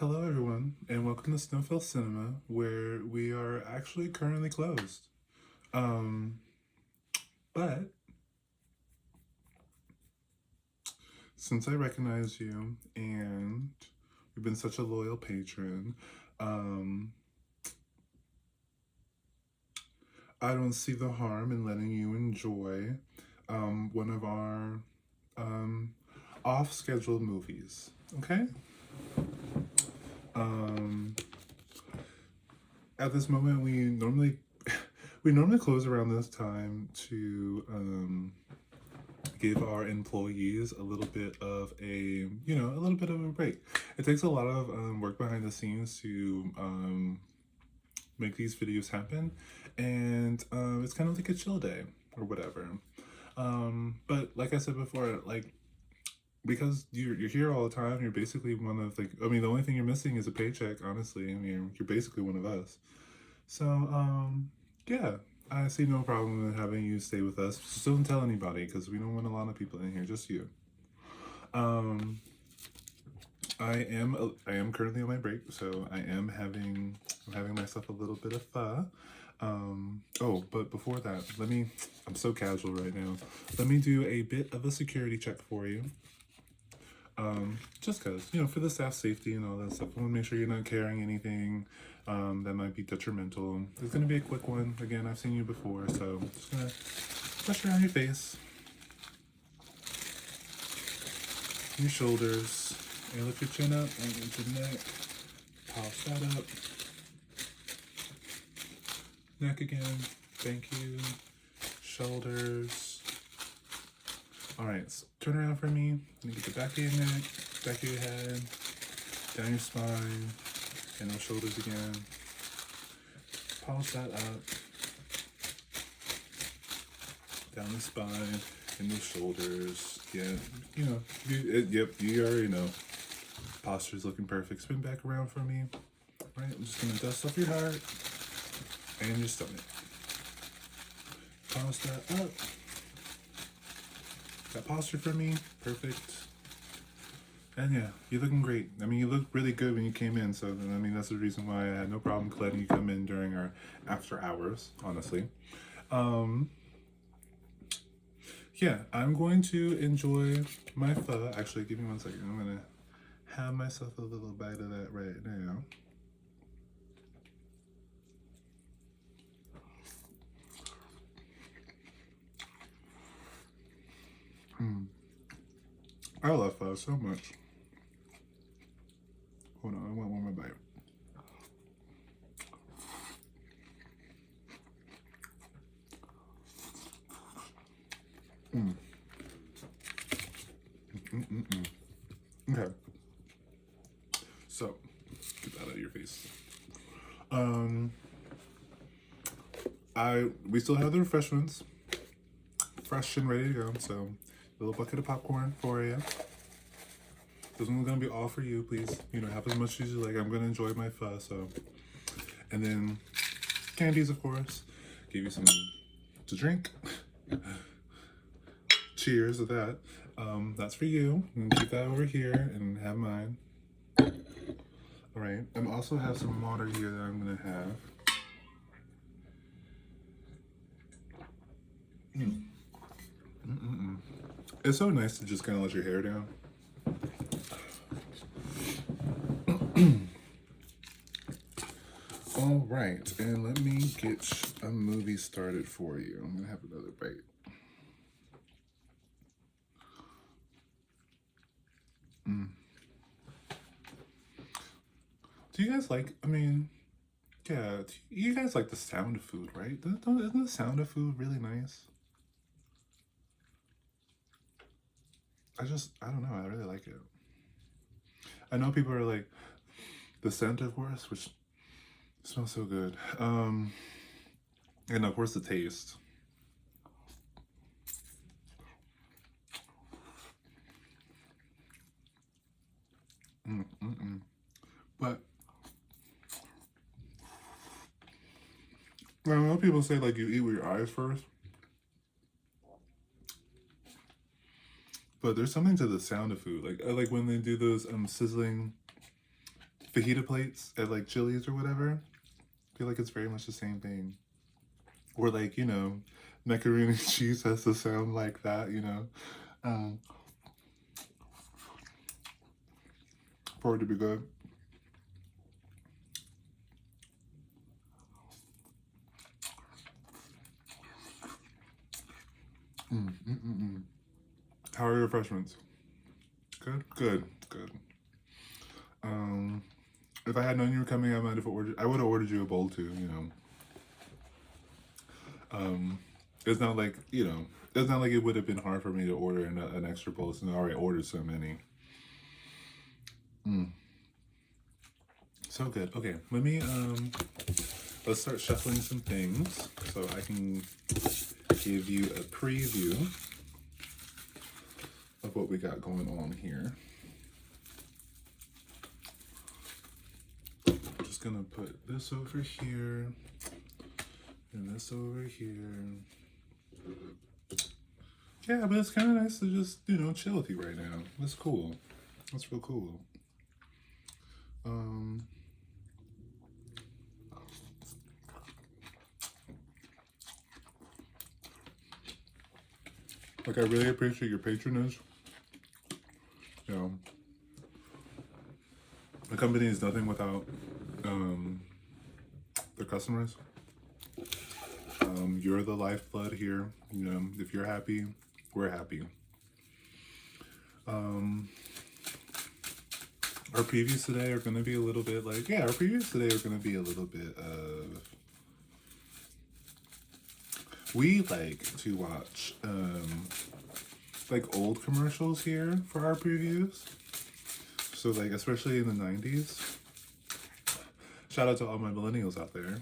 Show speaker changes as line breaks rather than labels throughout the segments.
Hello, everyone, and welcome to Snowfell Cinema, where we are actually currently closed. Um, but since I recognize you and you've been such a loyal patron, um, I don't see the harm in letting you enjoy one of our um, off-scheduled movies. Okay. Um, at this moment, we normally close around this time to give our employees a little bit of a little bit of a break. It takes a lot of work behind the scenes to make these videos happen, and it's kind of like a chill day or whatever. But like I said before, like because you're here all the time, you're basically one of the only thing you're missing is a paycheck. Honestly, I mean, you're basically one of us. So yeah, I see no problem in having you stay with us. Just don't tell anybody because we don't want a lot of people in here, just you. Um, I am currently on my break, so I'm having myself a little bit of pho. Oh, but before that, I'm so casual right now. Let me do a bit of a security check for you. Just cause, for the staff safety and all that stuff. I want to make sure you're not carrying anything that might be detrimental. It's gonna be a quick one. Again, I've seen you before, so I'm just gonna brush around your face, your shoulders, and lift your chin up and into the neck. Polish that up. Neck again. Thank you. Shoulders. Alright, so turn around for me. Let me get the back of your neck, back of your head, down your spine, and those shoulders again. Polish that up. Down the spine and those shoulders. Yeah, you already know. Posture's looking perfect. Spin back around for me. Right, I'm just gonna dust off your heart and your stomach. Polish that up. That posture for me, perfect. And yeah, you're looking great. I mean, you looked really good when you came in, so that's the reason why I had no problem letting you come in during our after hours, honestly. Yeah, I'm going to enjoy my pho. Actually, give me 1 second. I'm gonna have myself a little bite of that right now. I love pho so much. Hold on, I want one more bite. Okay. So, get that out of your face. We still have the refreshments, fresh and ready to go. So, a little bucket of popcorn for you. This one's gonna be all for you. Please, have as much as you like. I'm gonna enjoy my pho. So, and then candies, of course. Give you some to drink. Cheers to that. That's for you. And keep that over here and have mine. All right. I also have some water here that I'm gonna have. It's so nice to just kind of let your hair down. All right, and let me get a movie started for you. I'm gonna have another bite. Do you guys like? Yeah. You guys like the sound of food, right? Isn't the sound of food really nice? I don't know. I really like it. I know people are like the scent, of course, which smells so good. And of course the taste. But I know people say like you eat with your eyes first, but there's something to the sound of food. Like I like when they do those sizzling fajita plates at like Chili's or whatever. I feel like it's very much the same thing. Or like, you know, macaroni and cheese has to sound like that, you know. Um, for it to be good. How are your refreshments? Good, good, good. If I had known you were coming, I might have ordered. I would have ordered you a bowl too. You know. It's not like you know. It's not like it would have been hard for me to order an extra bowl since I already ordered so many. So good. Okay, let me let's start shuffling some things so I can give you a preview of what we got going on here. I'm just gonna put this over here and this over here. Yeah, but it's kind of nice to just, you know, chill with you right now. That's cool. That's real cool. Like, I really appreciate your patronage. You know, the company is nothing without their customers. You're the lifeblood here. You know, if you're happy, we're happy. Our previews today are going to be a little bit like, yeah, our previews today are going to be a little bit of, we like to watch like old commercials here for our previews. So like, especially in the 90s. Shout out to all my millennials out there.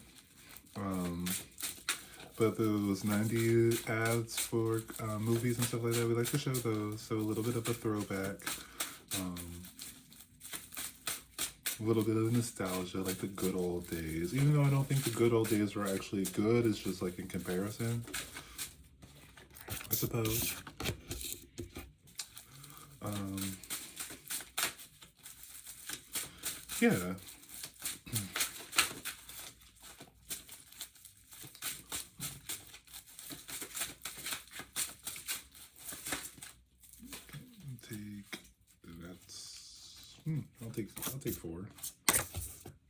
But those 90s ads for movies and stuff like that, we like to show those. So a little bit of a throwback. A little bit of nostalgia, like the good old days. Even though I don't think the good old days were actually good, it's just like in comparison, I suppose. Yeah. I'll take 4.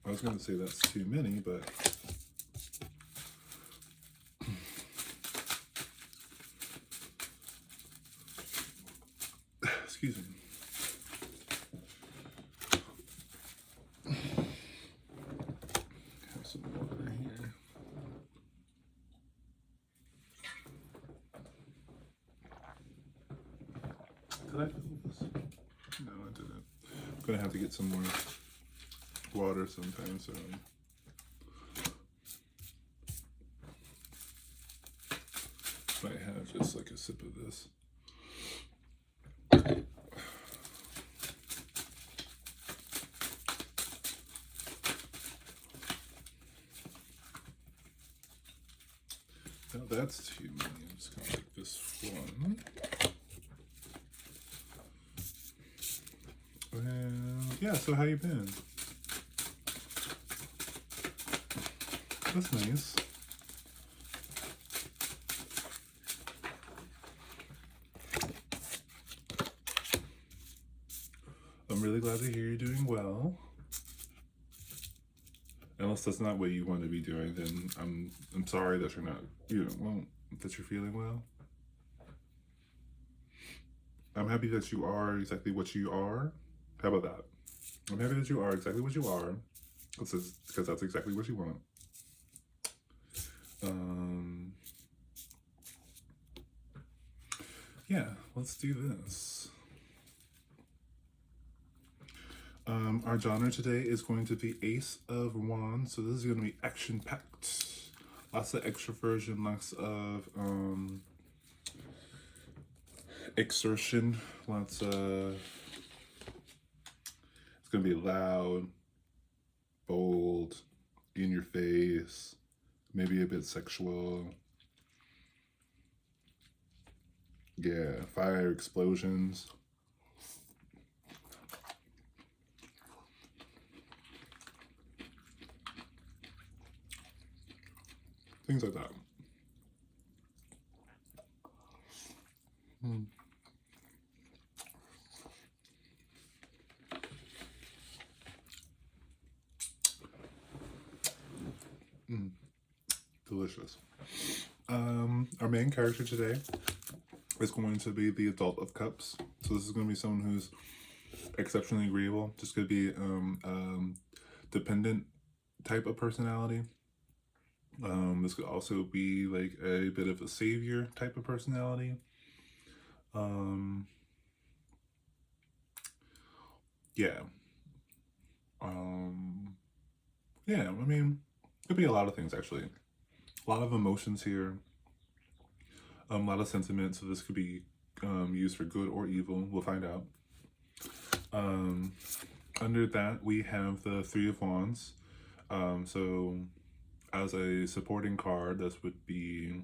I was gonna say that's too many, but excuse me. Have some water here. Did I fill this? No, I didn't. I'm gonna have to get some more water sometime soon. Might have just like a sip of this. Now that's too many. I'm just gonna take this one. And yeah, so how you been? That's nice. I'm really glad to hear you're doing well. Unless that's not what you want to be doing, then I'm sorry that you're not, you know, well, that you're feeling well. I'm happy that you are exactly what you are. How about that? I'm happy that you are exactly what you are, because that's exactly what you want. Yeah, let's do this. Our genre today is going to be Ace of Wands, so this is going to be action-packed. Lots of extroversion, lots of exertion, lots of... It's going to be loud, bold, in your face, maybe a bit sexual. Yeah, fire, explosions. things like that. Delicious. Our main character today is going to be the Adult of Cups. So this is going to be someone who's exceptionally agreeable. Just could be dependent type of personality. This could also be like a bit of a savior type of personality. Yeah. Yeah, I mean, it could be a lot of things actually. A lot of emotions here. A lot of sentiment, so this could be used for good or evil. We'll find out. Under that, we have the Three of Wands. So as a supporting card, this would be...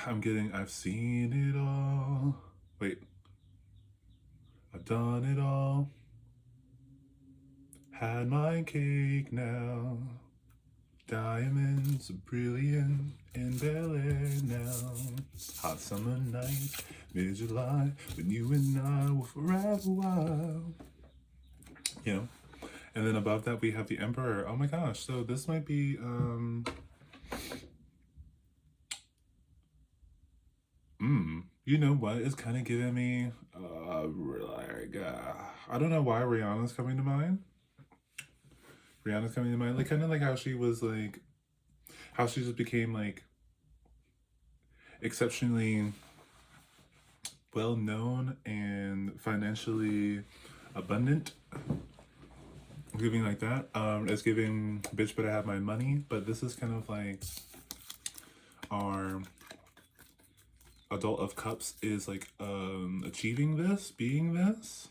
I've seen it all. Wait. I've done it all. Had my cake now. Diamonds are brilliant in Bel Air now. Hot summer night, mid-July, when you and I were forever wild. You know? And then above that we have the Emperor. Oh my gosh, so this might be you know what? It's kind of giving me I don't know why Rihanna's coming to mind. Rihanna's coming to mind, like kind of like how she was like, how she just became like exceptionally well known and financially abundant. Giving like that. It's giving bitch better have my money, but this is kind of like our Adult of Cups is like achieving this, being this.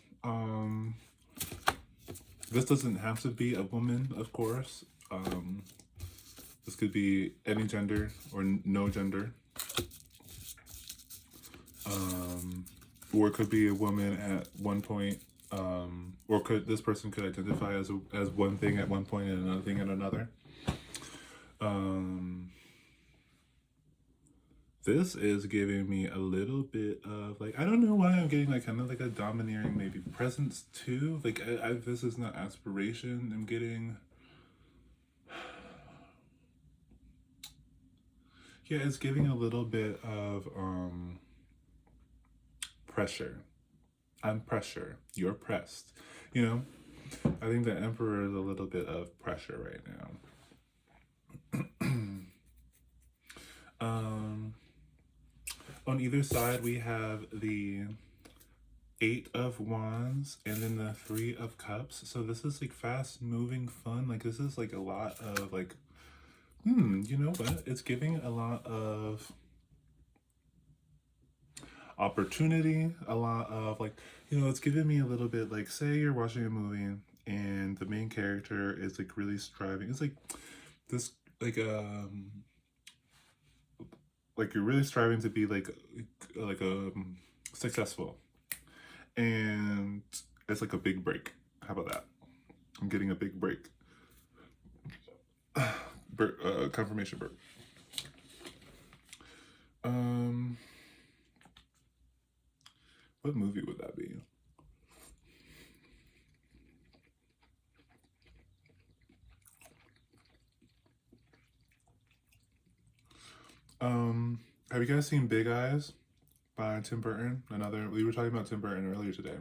This doesn't have to be a woman, of course. This could be any gender or no gender. Or it could be a woman at one point, or this person could identify as one thing at one point and another thing at another. This is giving me a little bit of like, I don't know why I'm getting like kind of like a domineering maybe presence too. Like this is not aspiration. I'm getting, yeah, it's giving a little bit of pressure. I'm pressure. You're pressed. You know, I think the Emperor is a little bit of pressure right now. On either side, we have the Eight of Wands and then the Three of Cups. So this is like fast moving fun. Like this is like a lot of like, you know what? It's giving a lot of opportunity, a lot of like, you know, it's giving me a little bit like, say you're watching a movie and the main character is like really striving. It's like this like you're really striving to be like successful, and it's like a big break. How about that? I'm getting a big break. Confirmation break. What movie would that be? Have you guys seen Big Eyes by Tim Burton? We were talking about Tim Burton earlier today.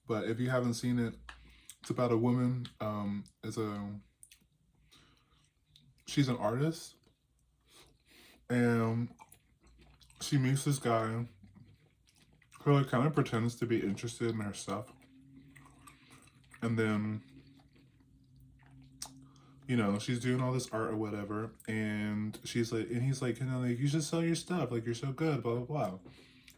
But if you haven't seen it, it's about a woman. She's an artist, and she meets this guy who like kind of pretends to be interested in her stuff, and then, you know, she's doing all this art or whatever, and he's like, you know, like, you should sell your stuff, like, you're so good, blah blah blah.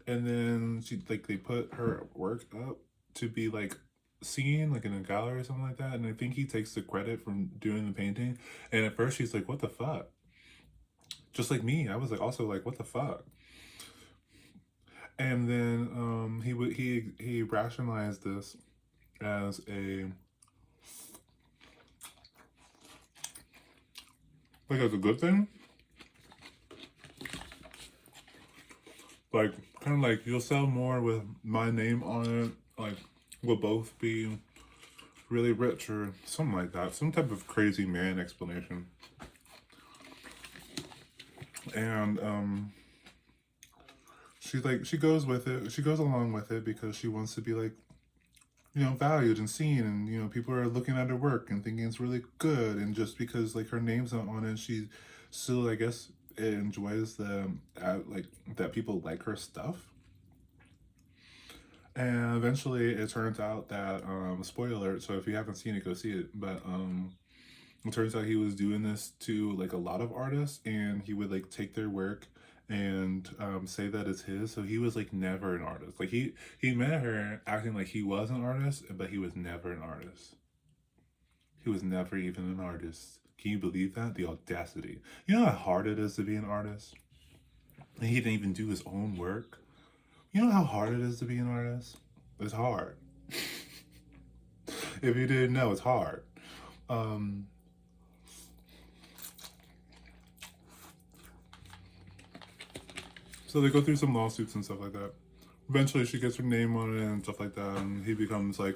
And then they put her work up to be like seen like in a gallery or something like that, and I think he takes the credit from doing the painting. And at first she's like, what the fuck? Just like me, I was like also like, what the fuck? And then he rationalized this as as a good thing. Like, kind of like, you'll sell more with my name on it. Like, we'll both be really rich or something like that. Some type of crazy man explanation. And she goes with it. She goes along with it because she wants to be like, valued and seen, and people are looking at her work and thinking it's really good. And just because like her name's not on it, she still, I guess, enjoys like that people like her stuff. And eventually it turns out that spoiler alert, so if you haven't seen it, go see it. But it turns out he was doing this to like a lot of artists, and he would like take their work and say that it's his. So he was like never an artist. Like he met her acting like he was an artist, but he was never an artist. He was never even an artist. Can you believe that? The audacity. You know how hard it is to be an artist? And he didn't even do his own work. You know how hard it is to be an artist? It's hard. If you didn't know, it's hard. Um, so they go through some lawsuits and stuff like that. Eventually, she gets her name on it and stuff like that, and he becomes like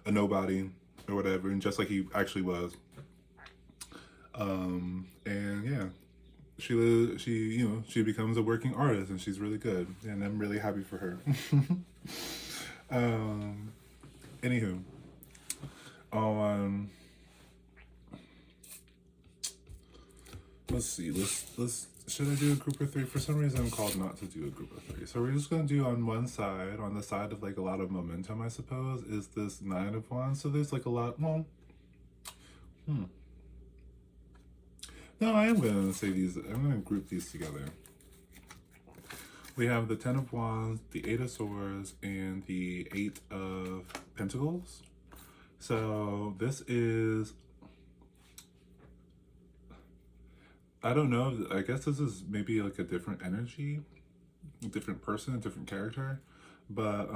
a nobody or whatever, and just like he actually was. And yeah, she becomes a working artist, and she's really good, and I'm really happy for her. um, Anywho, um, let's see. Let's. Should I do a group of three? For some reason, I'm called not to do a group of three. So we're just gonna do on one side, on the side of like a lot of momentum, I suppose, is this Nine of Wands. So there's like a lot. Well, no, I am gonna say these. I'm gonna group these together. We have the Ten of Wands, the Eight of Swords, and the Eight of Pentacles. So this is, I don't know, I guess this is maybe like a different energy, a different person, a different character. But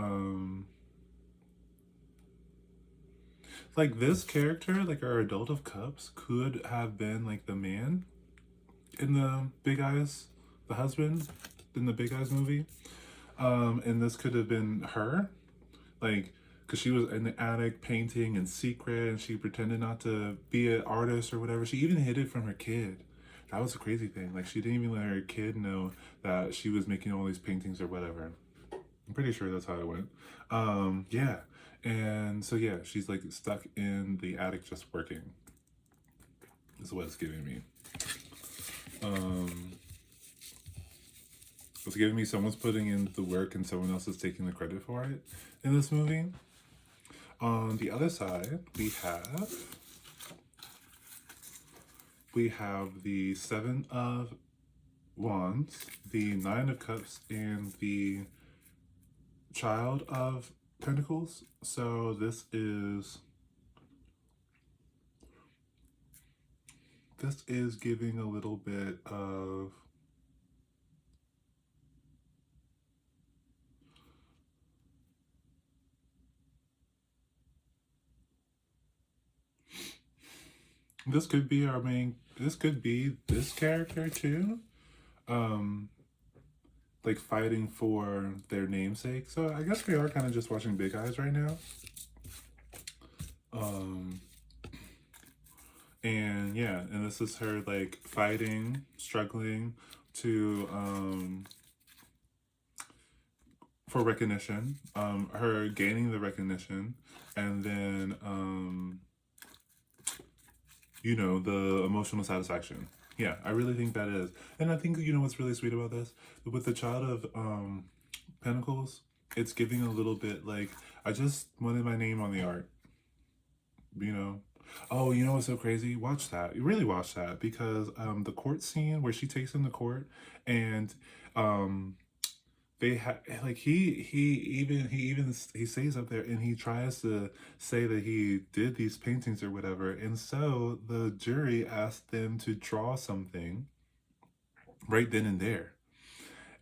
like this character, like our Adult of Cups, could have been like the man in the Big Eyes, the husband in the Big Eyes movie. And this could have been her, like, because she was in the attic painting in secret, and she pretended not to be an artist or whatever. She even hid it from her kid. That was a crazy thing. Like, she didn't even let her kid know that she was making all these paintings or whatever. I'm pretty sure that's how it went. Yeah. And so, yeah, she's like stuck in the attic just working. Is what it's giving me. It's giving me someone's putting in the work and someone else is taking the credit for it in this movie. On the other side, we have the Seven of Wands, the Nine of Cups, and the Child of Pentacles. So this is giving a little bit of this could be our main, this could be this character too. Like fighting for their namesake. So I guess we are kind of just watching Big Eyes right now. And yeah, and this is her like fighting, struggling to for recognition, her gaining the recognition, and then the emotional satisfaction. Yeah, I really think that is. And I think what's really sweet about this with the Child of Pentacles, it's giving a little bit like, I just wanted my name on the art. Oh, you know what's so crazy? Watch that. You really watch that, because the court scene where she takes him to court, and they have like he stays up there and he tries to say that he did these paintings or whatever, and so the jury asked them to draw something right then and there.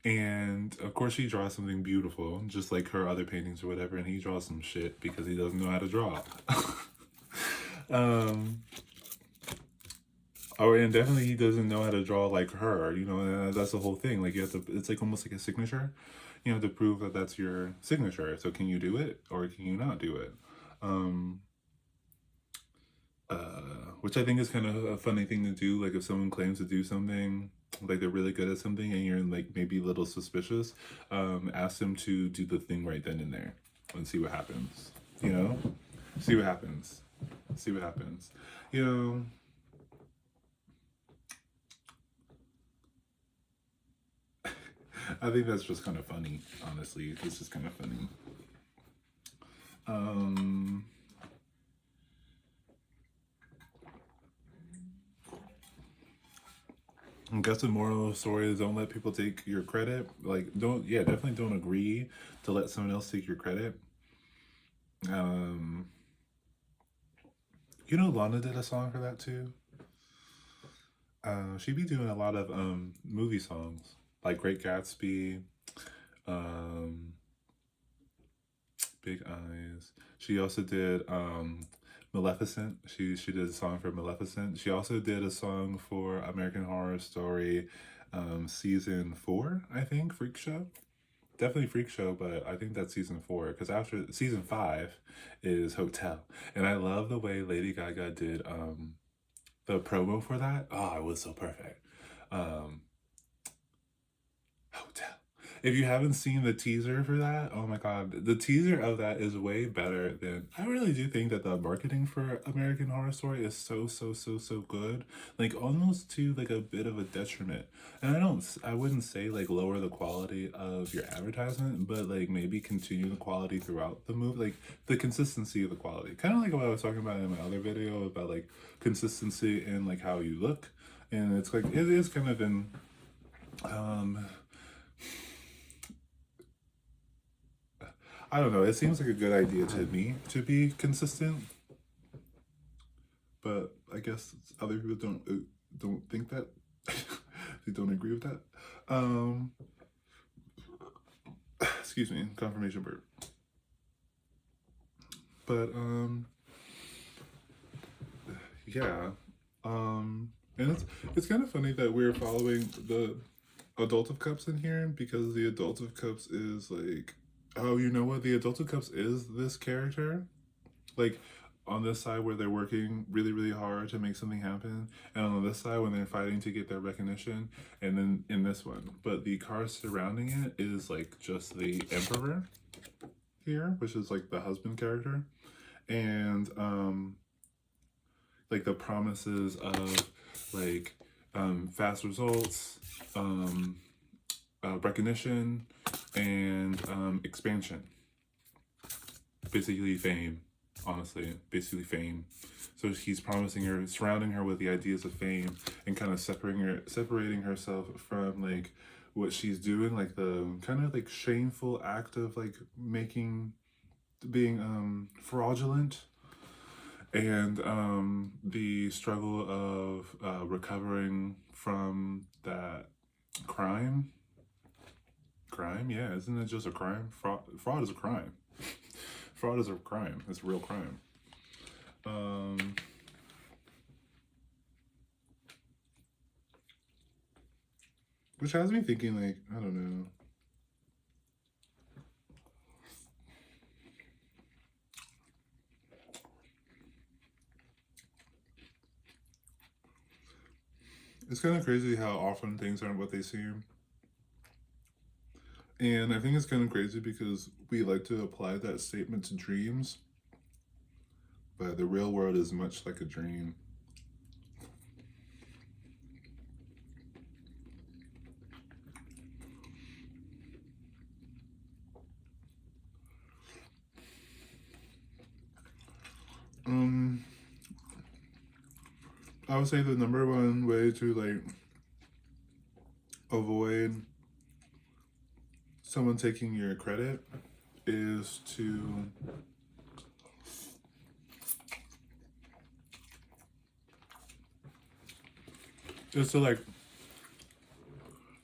And of course, she draws something beautiful, just like her other paintings or whatever, and he draws some shit because he doesn't know how to draw. um, and definitely he doesn't know how to draw like her, you know, and that's the whole thing. Like, you have to, it's like almost like a signature. You have to prove that that's your signature. So, can you do it or can you not do it? Um, which I think is kind of a funny thing to do. Like, if someone claims to do something, like they're really good at something, and you're like maybe a little suspicious, ask them to do the thing right then and there, and see what happens. You know, see what happens. See what happens. You know. I think that's just kind of funny, honestly. It's just kind of funny. Um, I guess the moral of the story is don't let people take your credit. Like, yeah, definitely don't agree to let someone else take your credit. Um, you know, Lana did a song for that too. She'd be doing a lot of movie songs, like Great Gatsby, um, Big Eyes. She also did Maleficent. She did a song for Maleficent. She also did a song for American Horror Story season 4, I think, Freak Show. Definitely Freak Show, but I think that's season 4 because after season 5 is Hotel. And I love the way Lady Gaga did the promo for that. Oh, it was so perfect. Um, Hotel. If you haven't seen the teaser for that, oh my god, the teaser of that is way better than I really do think that the marketing for American Horror Story is so good. Like almost to like a bit of a detriment. And I wouldn't say like lower the quality of your advertisement, but like maybe continue the quality throughout the movie, like the consistency of the quality. Kind of like what I was talking about in my other video about like consistency in like how you look. And it's like it is kind of in um I don't know. It seems like a good idea to me to be consistent, but I guess other people don't think that. They don't agree with that. Um, excuse me, confirmation burp. But yeah. And it's kind of funny that we're following the Adult of Cups in here because the Adult of Cups is like, oh, you know what? The Adult of Cups is this character. Like on this side where they're working really hard to make something happen, and on this side when they're fighting to get their recognition, and then in this one, but the card surrounding it is like just the Emperor here, which is like the husband character, and like the promises of like fast results, recognition, and expansion, basically fame, honestly, basically fame. So he's promising her, surrounding her with the ideas of fame, and kind of separating herself from like what she's doing, like the kind of like shameful act of like being fraudulent, and the struggle of recovering from that crime. Crime, yeah, isn't it just a crime? Fraud is a crime. Fraud is a crime. It's a real crime. Which has me thinking, like, I don't know. It's kind of crazy how often things aren't what they seem. And I think it's kind of crazy because we like to apply that statement to dreams, but the real world is much like a dream. I would say the number one way to like avoid someone taking your credit is to like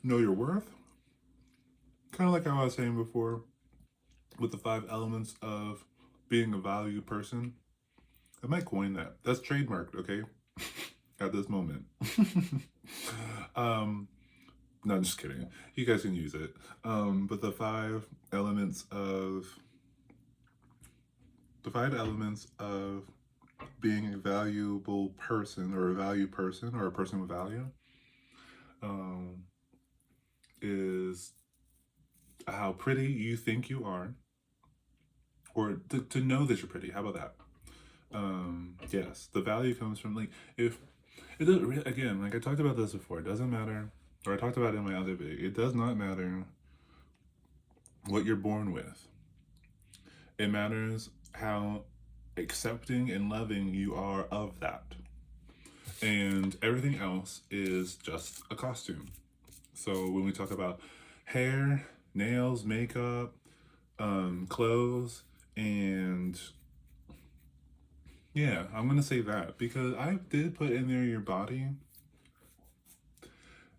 know your worth kind of like how I was saying before with the 5 elements of being a value person. I might coin that. That's trademarked, okay? At this moment. um, no, I'm just kidding. You guys can use it. But elements of the 5 elements of being a valuable person or a value person or a person with value um, is how pretty you think you are, or to know that you're pretty. How about that? Yes, the value comes from like if it doesn't really, again, like I talked about this before. It doesn't matter, or I talked about it in my other video. It does not matter what you're born with. It matters how accepting and loving you are of that. And everything else is just a costume. So when we talk about hair, nails, makeup, clothes, and yeah, I'm gonna say that because I did put in there your body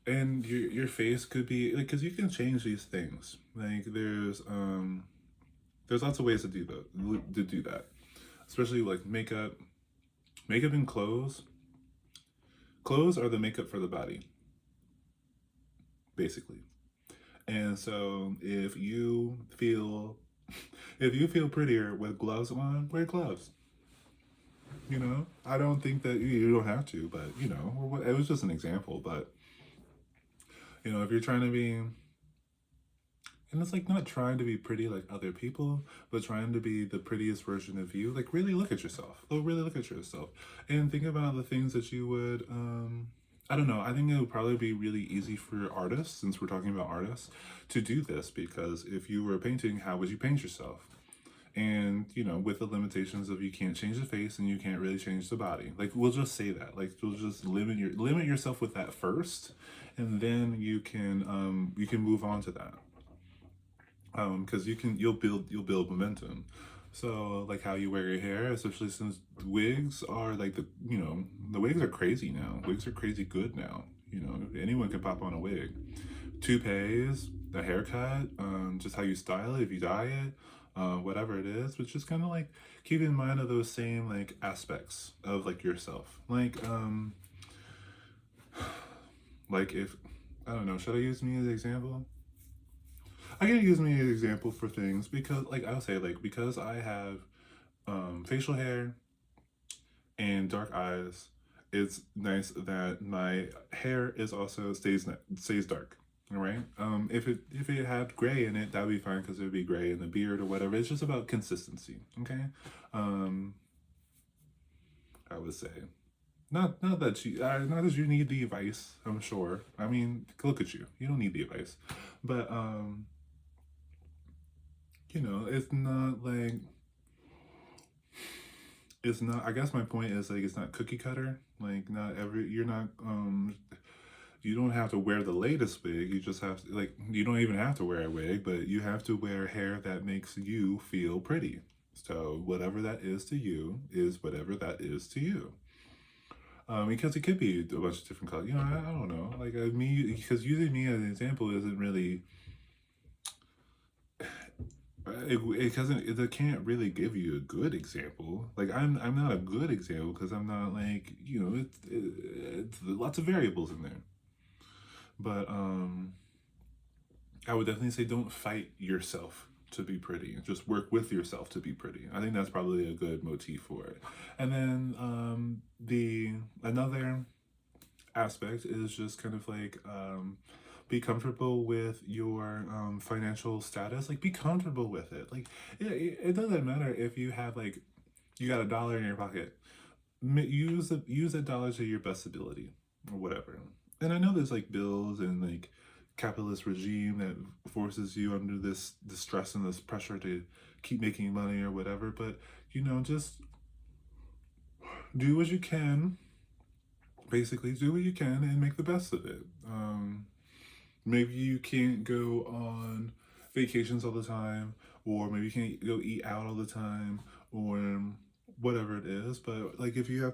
and your face could be like, because you can change these things. Like there's lots of ways to do that, especially like makeup and clothes. Clothes are the makeup for the body, basically. And so if you feel prettier with gloves on, wear gloves. You know, I don't think that you don't have to, but you know, it was just an example. But you know, if you're trying to be, and it's like not trying to be pretty like other people, but trying to be the prettiest version of you, like really look at yourself. Really look at yourself and think about the things that you would, I don't know. I think it would probably be really easy for artists, since we're talking about artists, to do this because if you were painting, how would you paint yourself? And you know, with the limitations of you can't change the face and you can't really change the body, like we'll just say that, like we'll just limit yourself with that first, and then you can move on to that, because you'll build momentum. So like how you wear your hair, especially since wigs are like the wigs are crazy now. Wigs are crazy good now. You know, anyone can pop on a wig. Toupees, the haircut, just how you style it, if you dye it, whatever it is, but just kind of like keep in mind of those same like aspects of like yourself. Like if I don't know, should I use me as an example? I can use me as an example for things because like I'll say like because I have facial hair and dark eyes, it's nice that my hair is also stays dark. All right. If it had gray in it, that would be fine because it would be gray in the beard or whatever. It's just about consistency. Okay. Um, I would say not that you need the advice. I'm sure. I mean, look at you. You don't need the advice, but you know, it's not, I guess my point is like it's not cookie cutter. Like not every you're not you don't have to wear the latest wig. You just have to, like, you don't even have to wear a wig, but you have to wear hair that makes you feel pretty. So whatever that is to you is whatever that is to you. Because it could be a bunch of different colors. You know, I don't know. Like me, because using me as an example isn't really. It can't really give you a good example. Like I'm not a good example because I'm not like it's lots of variables in there. But I would definitely say don't fight yourself to be pretty. Just work with yourself to be pretty. I think that's probably a good motif for it. And then the another aspect is just kind of like be comfortable with your financial status. Like be comfortable with it. Like it doesn't matter if you have like you got $1 in your pocket. Use that dollar to your best ability or whatever. And I know there's like bills and like capitalist regime that forces you under this stress and this pressure to keep making money or whatever, but you know, just do what you can. Basically do what you can and make the best of it. Maybe you can't go on vacations all the time, or maybe you can't go eat out all the time, or whatever it is, but like if you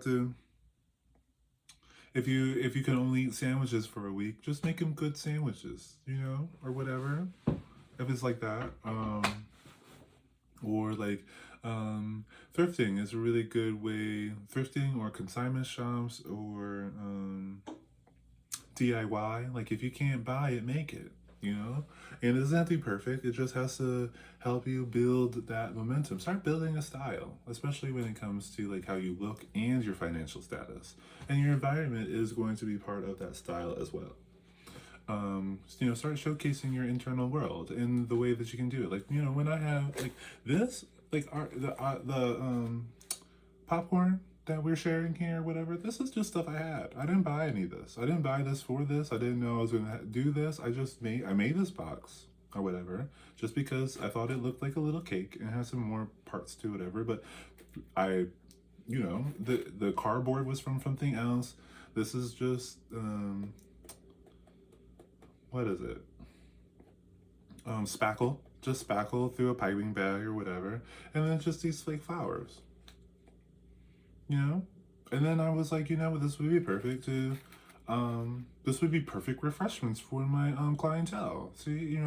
can only eat sandwiches for a week, just make them good sandwiches, you know, or whatever. if it's like that. Or like thrifting is a really good way. Thrifting or consignment shops or DIY. Like if you can't buy it, make it. You know, and it doesn't have to be perfect. It just has to help you build that momentum. Start building a style, especially when it comes to like how you look and your financial status. And your environment is going to be part of that style as well. Start showcasing your internal world in the way that you can do it. Like, when I have like this, like the popcorn that we're sharing here, whatever. This is just stuff I had. I didn't buy any of this. I didn't buy this for this. I didn't know I was gonna do this. I made this box or whatever just because I thought it looked like a little cake and had some more parts to whatever. But I, the cardboard was from something else. This is just what is it? Spackle. Just spackle through a piping bag or whatever. And then just these fake flowers. And then I was like, this would be perfect to, this would be perfect refreshments for my clientele. See,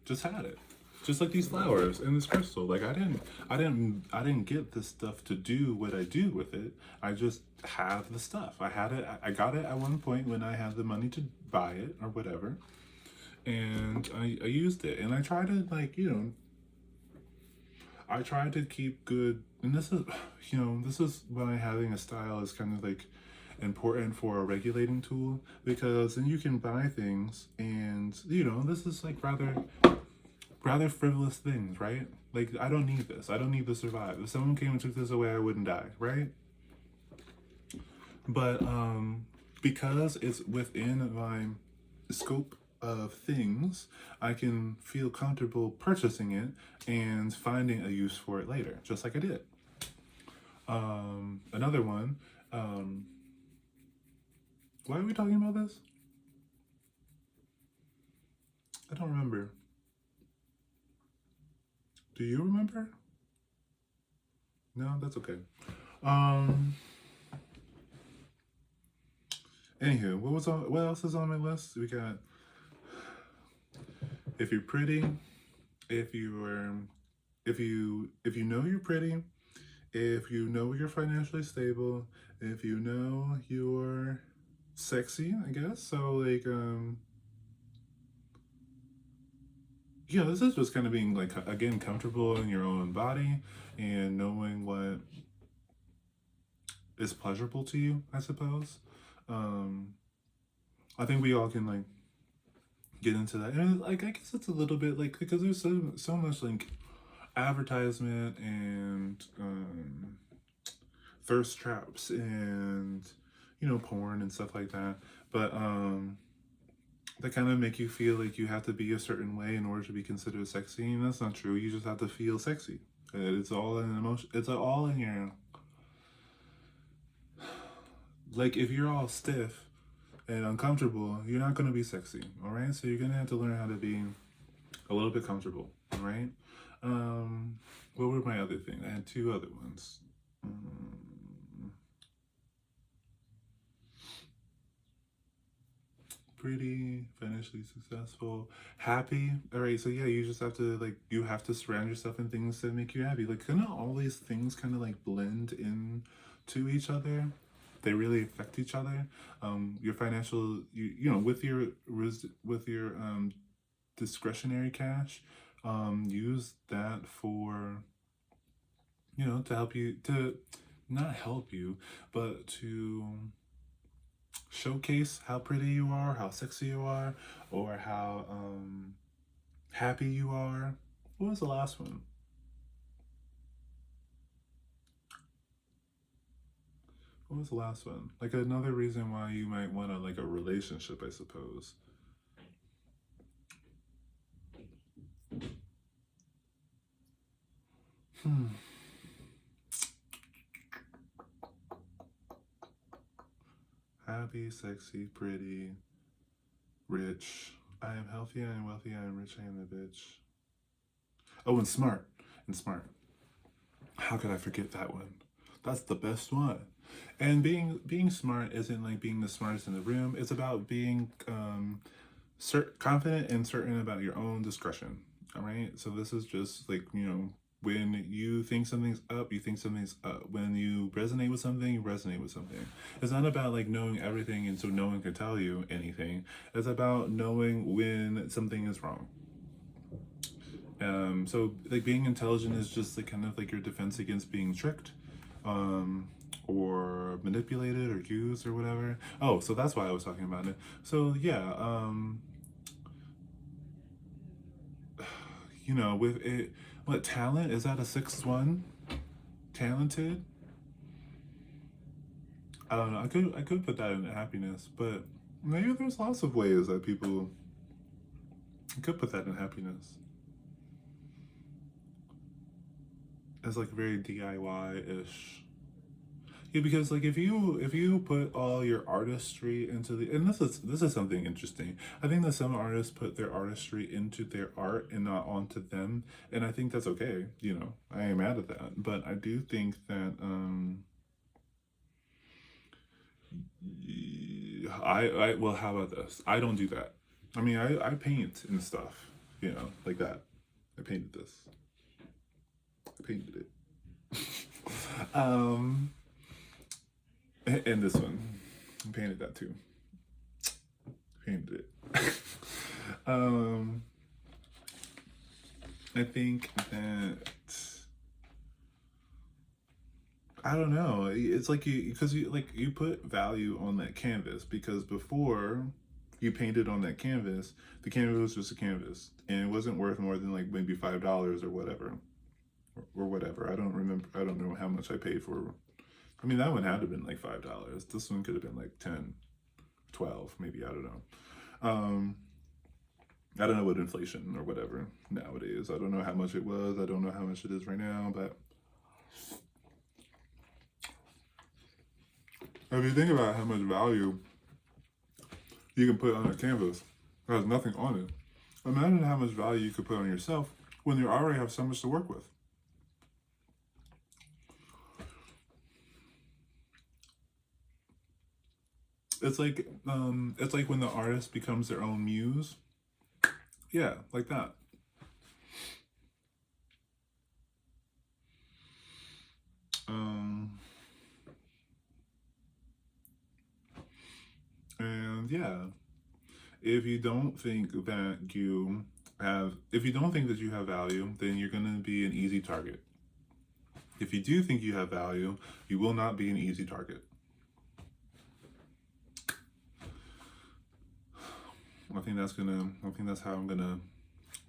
just had it. Just like these flowers and this crystal. Like I didn't get this stuff to do what I do with it. I just have the stuff. I had it. I got it at one point when I had the money to buy it or whatever, and I used it. And I tried to I try to keep good. And this is why having a style is kind of like important for a regulating tool, because then you can buy things and this is like rather frivolous things, right? Like, I don't need this. I don't need to survive. If someone came and took this away, I wouldn't die, right? But because it's within my scope of things, I can feel comfortable purchasing it and finding a use for it later, just like I did. Another one. Why are we talking about this? I don't remember. Do you remember? No, that's okay. Anywho, what else is on my list? We got if you're pretty, if you know you're pretty, if you know you're financially stable, if you know you're sexy, I guess. So like this is just kind of being like, again, comfortable in your own body and knowing what is pleasurable to you, I suppose. I think we all can like get into that. And like, I guess it's a little bit like, because there's so much like advertisement and thirst traps and porn and stuff like that. But that kind of make you feel like you have to be a certain way in order to be considered sexy, and that's not true. You just have to feel sexy. It's all in emotion. It's all in your, like, if you're all stiff and uncomfortable, you're not going to be sexy. All right, so you're gonna have to learn how to be a little bit comfortable. All right. What were my other things? I had two other ones. Pretty, financially successful, happy. All right, so yeah, you just have to you have to surround yourself in things that make you happy. Like, kind of all these things kind of like blend in to each other. They really affect each other. Your financial, with your discretionary cash, use that for to help you, to not help you, but to showcase how pretty you are, how sexy you are, or how happy you are. What was the last one? What was the last one? Like, another reason why you might want a relationship, I suppose. Happy, sexy, pretty, rich. I am healthy, I am wealthy, I am rich, I am the bitch. Oh, and smart. And smart. How could I forget that one? That's the best one. And being smart isn't like being the smartest in the room. It's about being confident and certain about your own discretion. All right. So this is just like, when you think something's up, you think something's up. When you resonate with something, you resonate with something. It's not about like knowing everything and so no one can tell you anything. It's about knowing when something is wrong. So like being intelligent is just like kind of like your defense against being tricked, or manipulated or used or whatever. Oh, so that's why I was talking about it. So yeah, with it, what talent is that? A sixth one? Talented? I don't know. I could put that in happiness, but maybe there's lots of ways that people could put that in happiness. It's like very DIY-ish. Yeah, because like if you put all your artistry into the, and this is something interesting. I think that some artists put their artistry into their art and not onto them, and I think that's okay. I ain't mad at that, but I do think that I well, how about this? I don't do that. I mean, I paint and stuff, like that. I painted this. I painted it. um, and this one, I painted that too. Painted it. um, I think that I don't know. It's like you put value on that canvas because before you painted on that canvas, the canvas was just a canvas and it wasn't worth more than like maybe $5 or whatever, or whatever. I don't remember. I don't know how much I paid for. I mean, that one had to have been like $5. This one could have been like 10, 12, maybe. I don't know. I don't know what inflation or whatever nowadays. I don't know how much it was. I don't know how much it is right now, but if you think about how much value you can put on a canvas that has nothing on it, imagine how much value you could put on yourself when you already have so much to work with. It's like when the artist becomes their own muse. Yeah, like that. And yeah, if you don't think that you have value, then you're gonna be an easy target. If you do think you have value, you will not be an easy target. I think that's how I'm gonna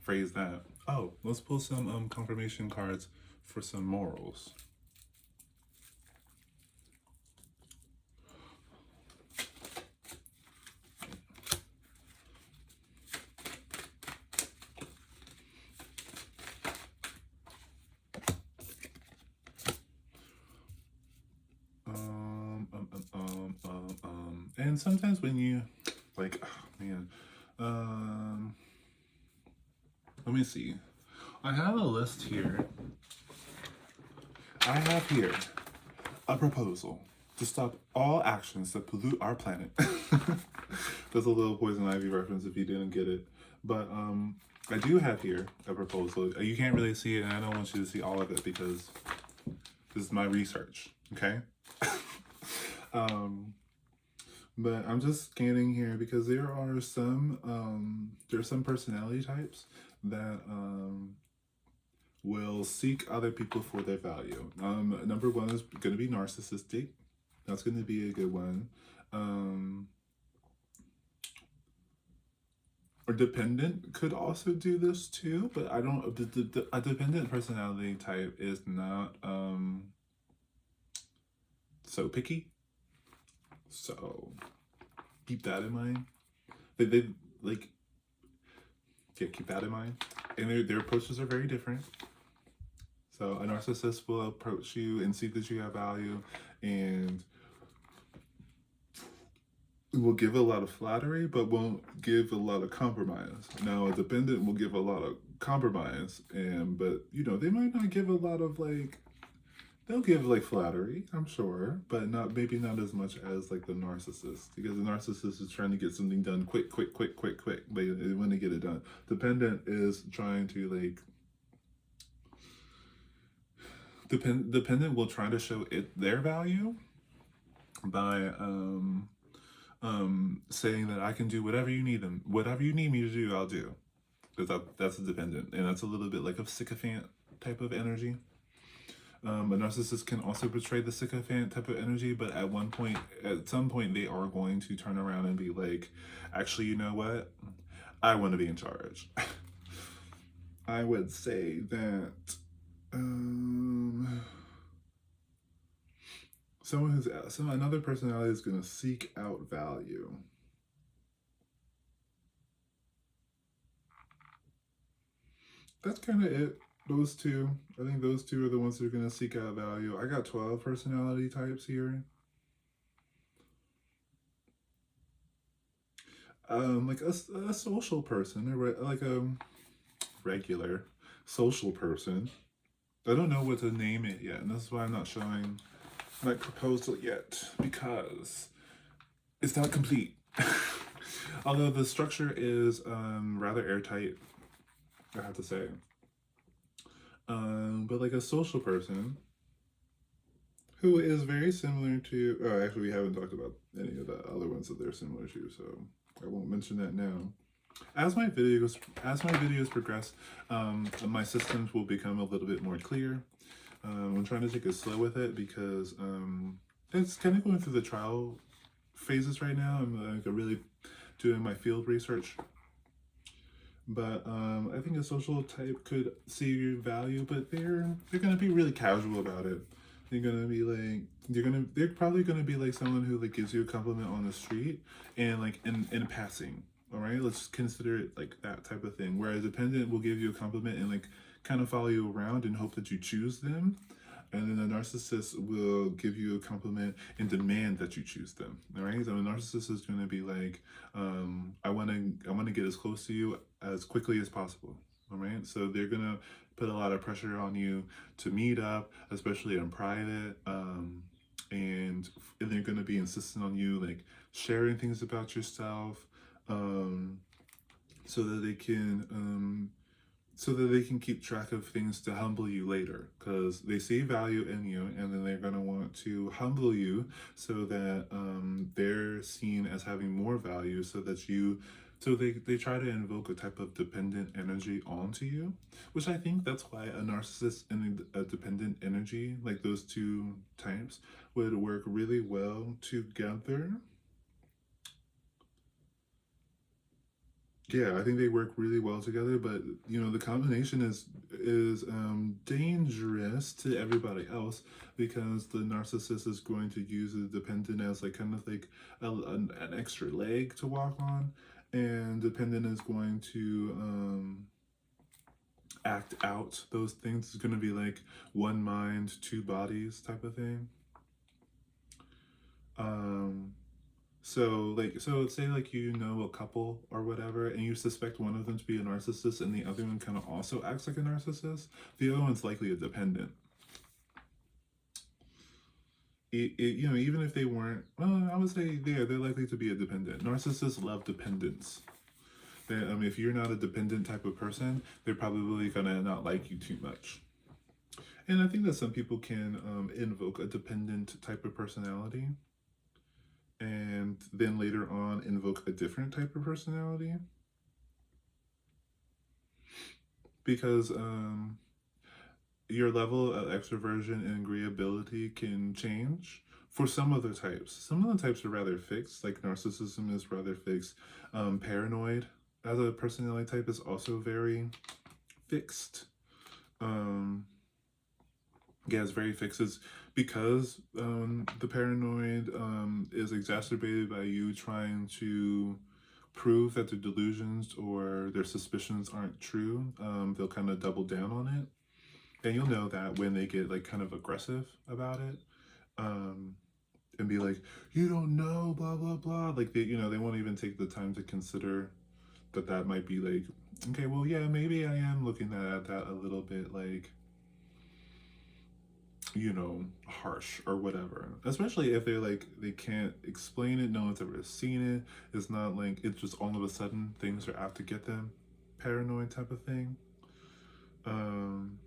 phrase that. Oh, let's pull some confirmation cards for some morals. And sometimes when you like, oh man, let me see. I have a list here. I have here a proposal to stop all actions that pollute our planet. That's a little Poison Ivy reference if you didn't get it. But I do have here a proposal. You can't really see it, and I don't want you to see all of it because this is my research, okay? But I'm just scanning here because there are some personality types that will seek other people for their value. Number one is going to be narcissistic. That's going to be a good one. Or dependent could also do this too, but I don't. A dependent personality type is not so picky. So keep that in mind. They like, yeah, keep that in mind. And their approaches are very different. So a narcissist will approach you and see that you have value and will give a lot of flattery, but won't give a lot of compromise. Now, a dependent will give a lot of compromise, but they might not give a lot of like They'll give like flattery, I'm sure, but not maybe not as much as like the narcissist, because the narcissist is trying to get something done quick, quick, quick, quick, quick. They want to get it done. Dependent is trying to like dependent will try to show it their value by saying that I can do whatever you need me to do, I'll do. That's a dependent, and that's a little bit like a sycophant type of energy. A narcissist can also portray the sycophant type of energy, but at some point, they are going to turn around and be like, actually, you know what? I want to be in charge. I would say that another personality is going to seek out value. That's kind of it. Those two. I think those two are the ones that are going to seek out value. I got 12 personality types here. Like a social person, like a regular social person. I don't know what to name it yet, and that's why I'm not showing my proposal yet, because it's not complete. Although the structure is rather airtight, I have to say. But like a social person who is very similar to. Oh, actually, we haven't talked about any of the other ones that they're similar to, so I won't mention that now. As my videos progress, my systems will become a little bit more clear. I'm trying to take it slow with it because it's kind of going through the trial phases right now. I'm like really doing my field research. But I think a social type could see your value, but they're gonna be really casual about it. They're gonna be like they're probably gonna be like someone who like gives you a compliment on the street and like in passing. All right, let's consider it like that type of thing. Whereas dependent will give you a compliment and like kind of follow you around and hope that you choose them. And then a narcissist will give you a compliment and demand that you choose them. All right, so a narcissist is going to be like, I want to get as close to you as quickly as possible. All right, so they're gonna put a lot of pressure on you to meet up, especially in private, and they're gonna be insistent on you like sharing things about yourself, so that they can keep track of things to humble you later, because they see value in you and then they're going to want to humble you so that they're seen as having more value, so they try to invoke a type of dependent energy onto you, which I think that's why a narcissist and a dependent energy, like those two types, would work really well together. Yeah, I think they work really well together, but the combination is dangerous to everybody else, because the narcissist is going to use the dependent as like kind of like an extra leg to walk on, and dependent is going to act out those things. It's going to be like one mind, two bodies type of thing. So say like a couple or whatever, and you suspect one of them to be a narcissist, and the other one kind of also acts like a narcissist. The other one's likely a dependent. Even if they weren't, well, I would say they're likely to be a dependent. Narcissists love dependence. If you're not a dependent type of person, they're probably gonna not like you too much. And I think that some people can invoke a dependent type of personality, and then later on invoke a different type of personality, because your level of extroversion and agreeability can change for some other types. Some of the types are rather fixed, like narcissism is rather fixed. Paranoid as a personality type is also very fixed. It's very fixed. It's because the paranoid is exacerbated by you trying to prove that their delusions or their suspicions aren't true. They'll kind of double down on it. And you'll know that when they get like kind of aggressive about it, and be like, you don't know, blah blah blah. Like they won't even take the time to consider that might be like, okay, well, yeah, maybe I am looking at that a little bit like you know, harsh or whatever. Especially if they're like, they can't explain it, no one's ever seen it. It's not like it's just all of a sudden things are out to get them, paranoid type of thing. Um,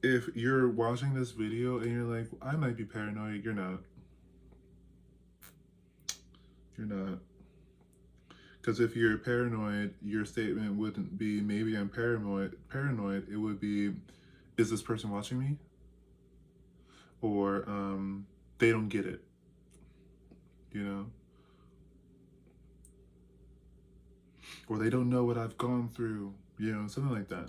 if you're watching this video and you're like, I might be paranoid, you're not. You're not. Because if you're paranoid, your statement wouldn't be maybe I'm paranoid. Paranoid. It would be, is this person watching me? Or they don't get it. You know? Or they don't know what I've gone through. You know, something like that.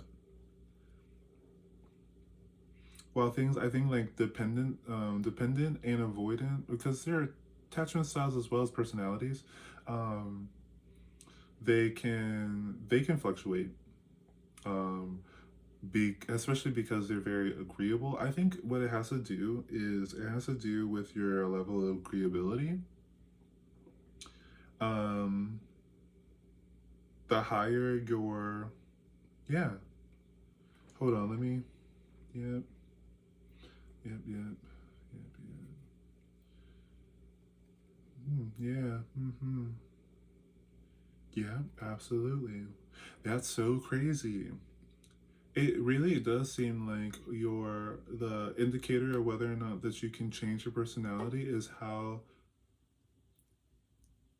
Well, things I think like dependent and avoidant, because there are attachment styles as well as personalities. Um, they can fluctuate. Especially because they're very agreeable. I think what it has to do is it has to do with your level of agreeability. Um, the higher your, yeah. Hold on, let me. Yep, yep, yep, yep, yep. Yeah. Mm-hmm. Yeah, absolutely. That's so crazy. It really does seem like the indicator of whether or not that you can change your personality is how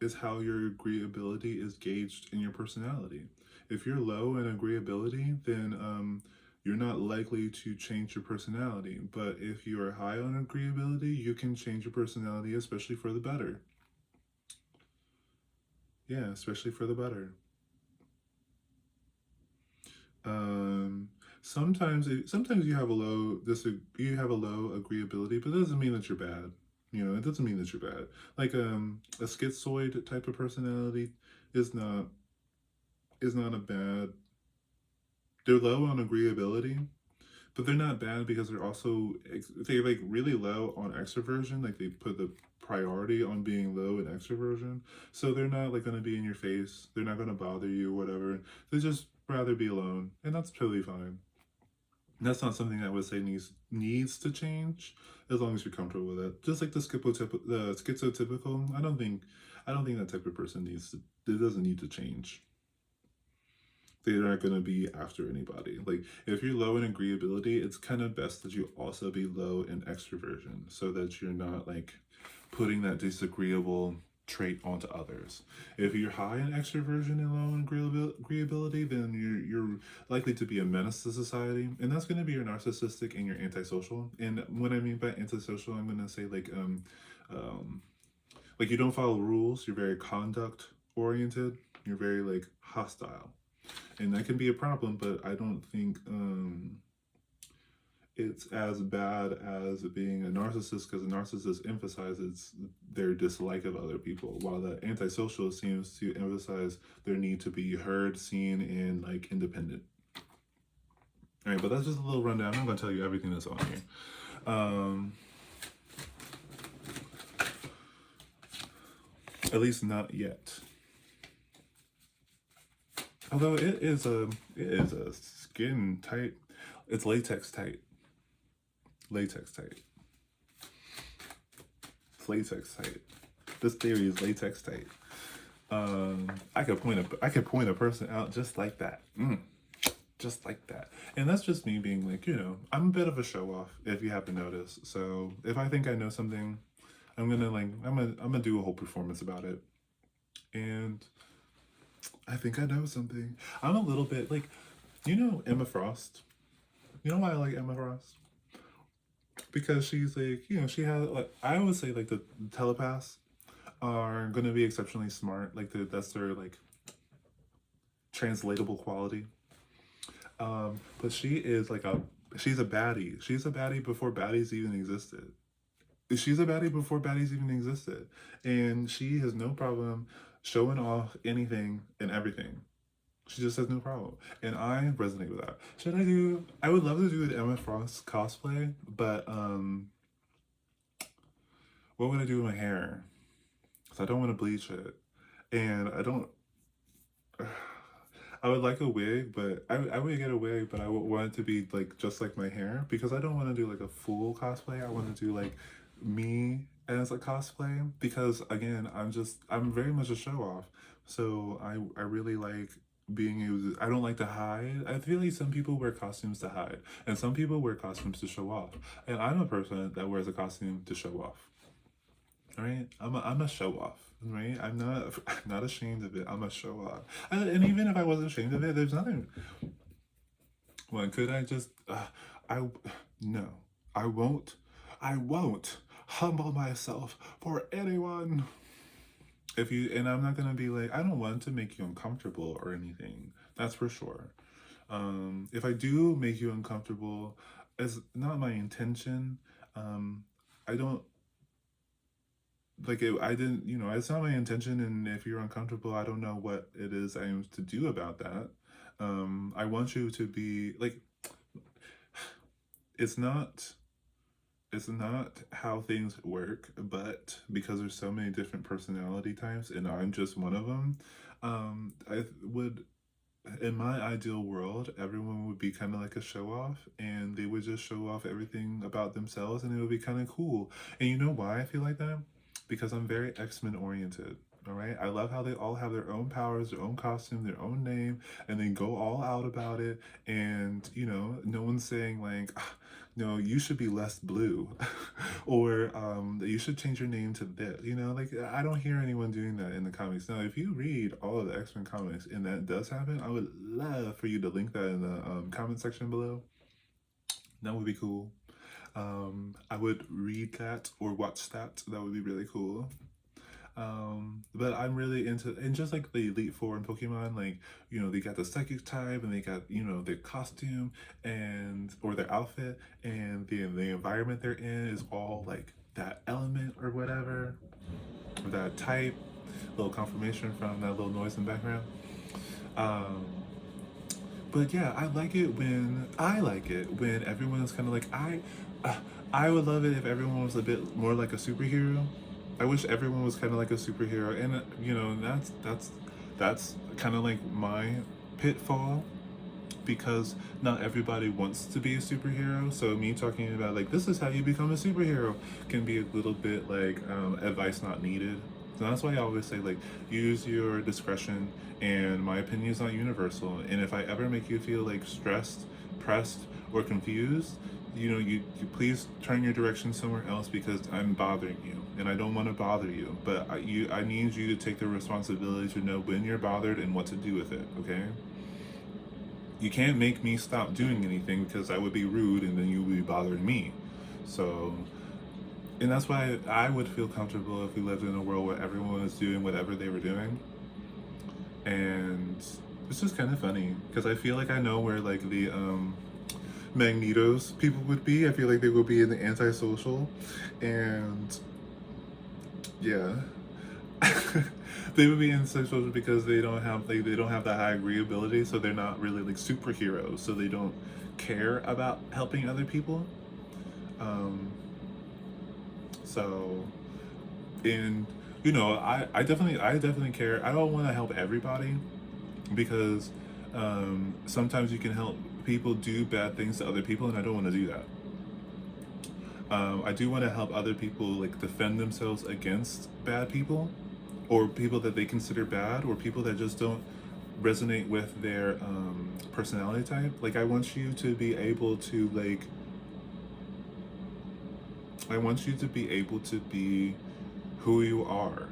your agreeability is gauged in your personality. If you're low in agreeability, then you're not likely to change your personality. But if you're high on agreeability, you can change your personality, especially for the better. Yeah, especially for the better. Um, sometimes you have a you have a low agreeability, but it doesn't mean that you're bad. You know, it doesn't mean that you're bad. Like a schizoid type of personality is not a bad. They're low on agreeability, but they're not bad because they're like really low on extroversion. Like they put the priority on being low in extroversion, so they're not like gonna be in your face. They're not gonna bother you, or whatever. They just rather be alone, and that's totally fine. That's not something I would say needs to change as long as you're comfortable with it. Just like the schizotypical, I don't think that type of person it doesn't need to change. They're not going to be after anybody. Like if you're low in agreeability, it's kind of best that you also be low in extroversion so that you're not like putting that disagreeable trait onto others. If you're high in extroversion and low in agreeability, then you're likely to be a menace to society, and that's going to be your narcissistic and your antisocial. And what I mean by antisocial, I'm going to say like you don't follow rules. You're very conduct oriented. You're very like hostile, and that can be a problem. But I don't think it's as bad as being a narcissist, because a narcissist emphasizes their dislike of other people, while the antisocial seems to emphasize their need to be heard, seen, and like independent. All right, but that's just a little rundown. I'm not going to tell you everything that's on here. At least not yet. Although it is a skin tight. It's latex tight. Latex tight. It's latex tight. This theory is latex tight. I could point a person out just like that. Just like that. And that's just me being like, you know, I'm a bit of a show off, if you haven't noticed. So if I think I know something, I'm gonna do a whole performance about it. And I think I know something. I'm a little bit like, you know, Emma Frost. You know why I like Emma Frost? Because she's like, you know, she has like, I always say like the telepaths are gonna be exceptionally smart. Like that's their like translatable quality. But she is like she's a baddie. She's a baddie before baddies even existed. She's a baddie before baddies even existed. And she has no problem showing off anything and everything. She just has no problem. And I resonate with that. I would love to do an Emma Frost cosplay, but what would I do with my hair? Because I don't want to bleach it. And I don't I would like a wig, but I would get a wig, but I would want it to be like just like my hair because I don't want to do like a full cosplay. I want to do like me as a cosplay because again, I'm very much a show off. So I really like being able to, I don't like to hide. I feel like some people wear costumes to hide and some people wear costumes to show off. And I'm a person that wears a costume to show off. Right? I'm a show off, right? I'm not ashamed of it. I'm a show off. And even if I wasn't ashamed of it, there's nothing. Well, could I just I no. I won't. I won't humble myself for anyone. If you and I'm not gonna be like I don't want to make you uncomfortable or anything. That's for sure. If I do make you uncomfortable, it's not my intention. I don't like it, I didn't, it's not my intention. And if you're uncomfortable, I don't know what it is I am to do about that. I want you to be like, it's not, it's not how things work, but because there's so many different personality types and I'm just one of them, I would, in my ideal world, everyone would be kind of like a show off and they would just show off everything about themselves and it would be kind of cool. And you know why I feel like that? Because I'm very X-Men oriented. All right. I love how they all have their own powers, their own costume, their own name, and they go all out about it. And, no one's saying like, no, you should be less blue or you should change your name to this. Like I don't hear anyone doing that in the comics. Now, if you read all of the X-Men comics and that does happen, I would love for you to link that in the comment section below. That would be cool. I would read that or watch that. That would be really cool. But I'm really into, and just like the Elite Four in Pokemon, like, they got the psychic type and they got, their costume and, or their outfit and the environment they're in is all like that element or whatever, or that type, little confirmation from that little noise in the background. But yeah, I like it when everyone's kind of like, I would love it if everyone was a bit more like a superhero. I wish everyone was kind of like a superhero, and that's kind of like my pitfall because not everybody wants to be a superhero. So me talking about like this is how you become a superhero can be a little bit like advice not needed. So that's why I always say like use your discretion, and my opinion is not universal. And if I ever make you feel like stressed, pressed, or confused, you please turn your direction somewhere else because I'm bothering you and I don't want to bother you. But I need you to take the responsibility to know when you're bothered and what to do with it. Okay. You can't make me stop doing anything because that would be rude and then you would be bothering me. So, and that's why I would feel comfortable if we lived in a world where everyone was doing whatever they were doing. And it's just kind of funny because I feel like I know where like the Magneto's people would be. I feel like they would be in the antisocial, and yeah. They would be antisocial because they don't have that high agreeability, so they're not really like superheroes, so they don't care about helping other people. So and I definitely care. I don't want to help everybody because sometimes you can help people do bad things to other people and I don't want to do that. I do want to help other people like defend themselves against bad people or people that they consider bad or people that just don't resonate with their personality type. Like I want you to be able to be who you are.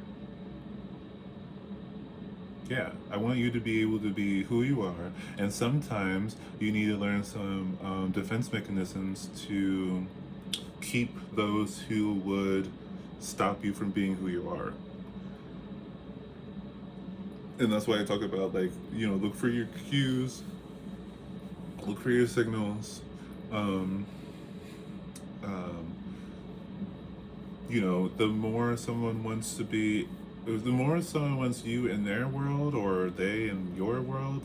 Yeah, I want you to be able to be who you are, and sometimes you need to learn some defense mechanisms to keep those who would stop you from being who you are. And that's why I talk about like, look for your cues, look for your signals. The more someone wants to be, the more someone wants you in their world or they in your world,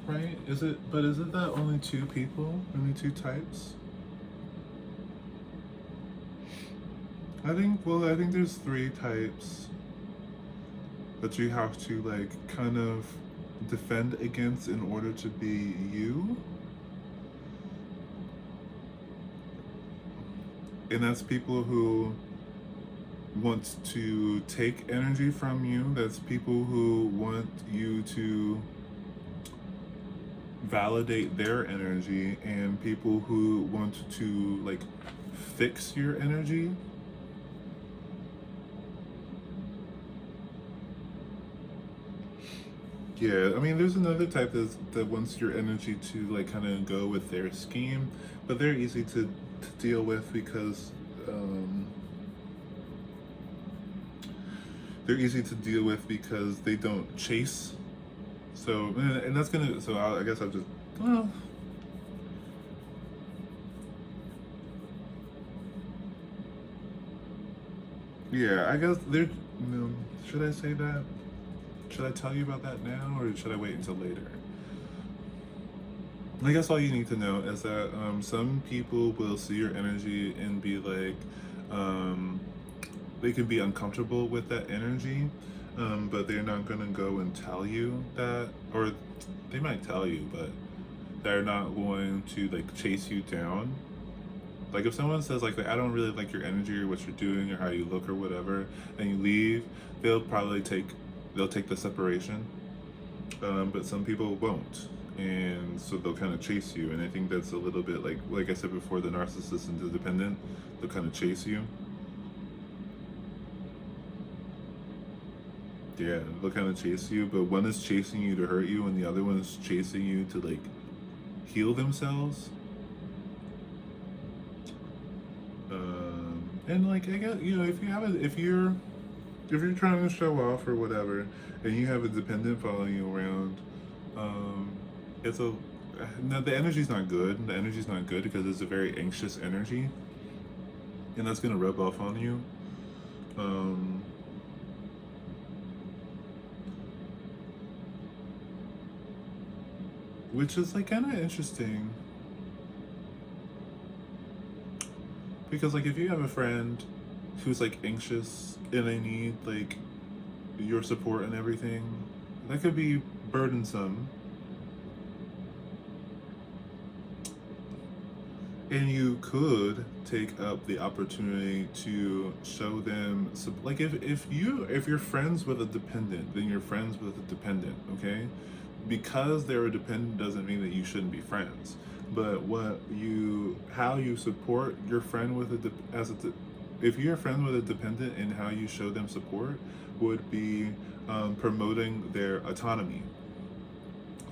right? But is it that only two people, only two types? I think there's three types. that you have to like kind of defend against in order to be you. And that's people who want to take energy from you. That's people who want you to validate their energy, and people who want to like fix your energy. Yeah, I mean, there's another type that wants your energy to like kind of go with their scheme, but they're easy to deal with because they don't chase. So, and that's gonna. So I guess I'll just. Well, yeah, I guess there. Should I say that? Should I tell you about that now, or should I wait until later? I guess all you need to know is that some people will see your energy and be like, um, they can be uncomfortable with that energy, but they're not gonna go and tell you that, or they might tell you, but they're not going to like chase you down. Like if someone says like I don't really like your energy or what you're doing or how you look or whatever, and you leave, they'll probably take the separation. But some people won't, and so they'll kind of chase you. And I think that's a little bit like I said before, the narcissist and the dependent, they'll kind of chase you. Yeah, they'll kind of chase you, but one is chasing you to hurt you, and the other one is chasing you to like heal themselves. And like I guess if you're trying to show off or whatever, and you have a dependent following you around, um, it's a no, the energy's not good. The energy's not good because it's a very anxious energy, and that's gonna rub off on you. Um, which is like kind of interesting because like if you have a friend who's like anxious and they need like your support and everything, that could be burdensome. And you could take up the opportunity to show them, like if you're friends with a dependent, then you're friends with a dependent, okay? Because they're a dependent doesn't mean that you shouldn't be friends. But how you support your friend with if you're friends with a dependent, and how you show them support would be promoting their autonomy.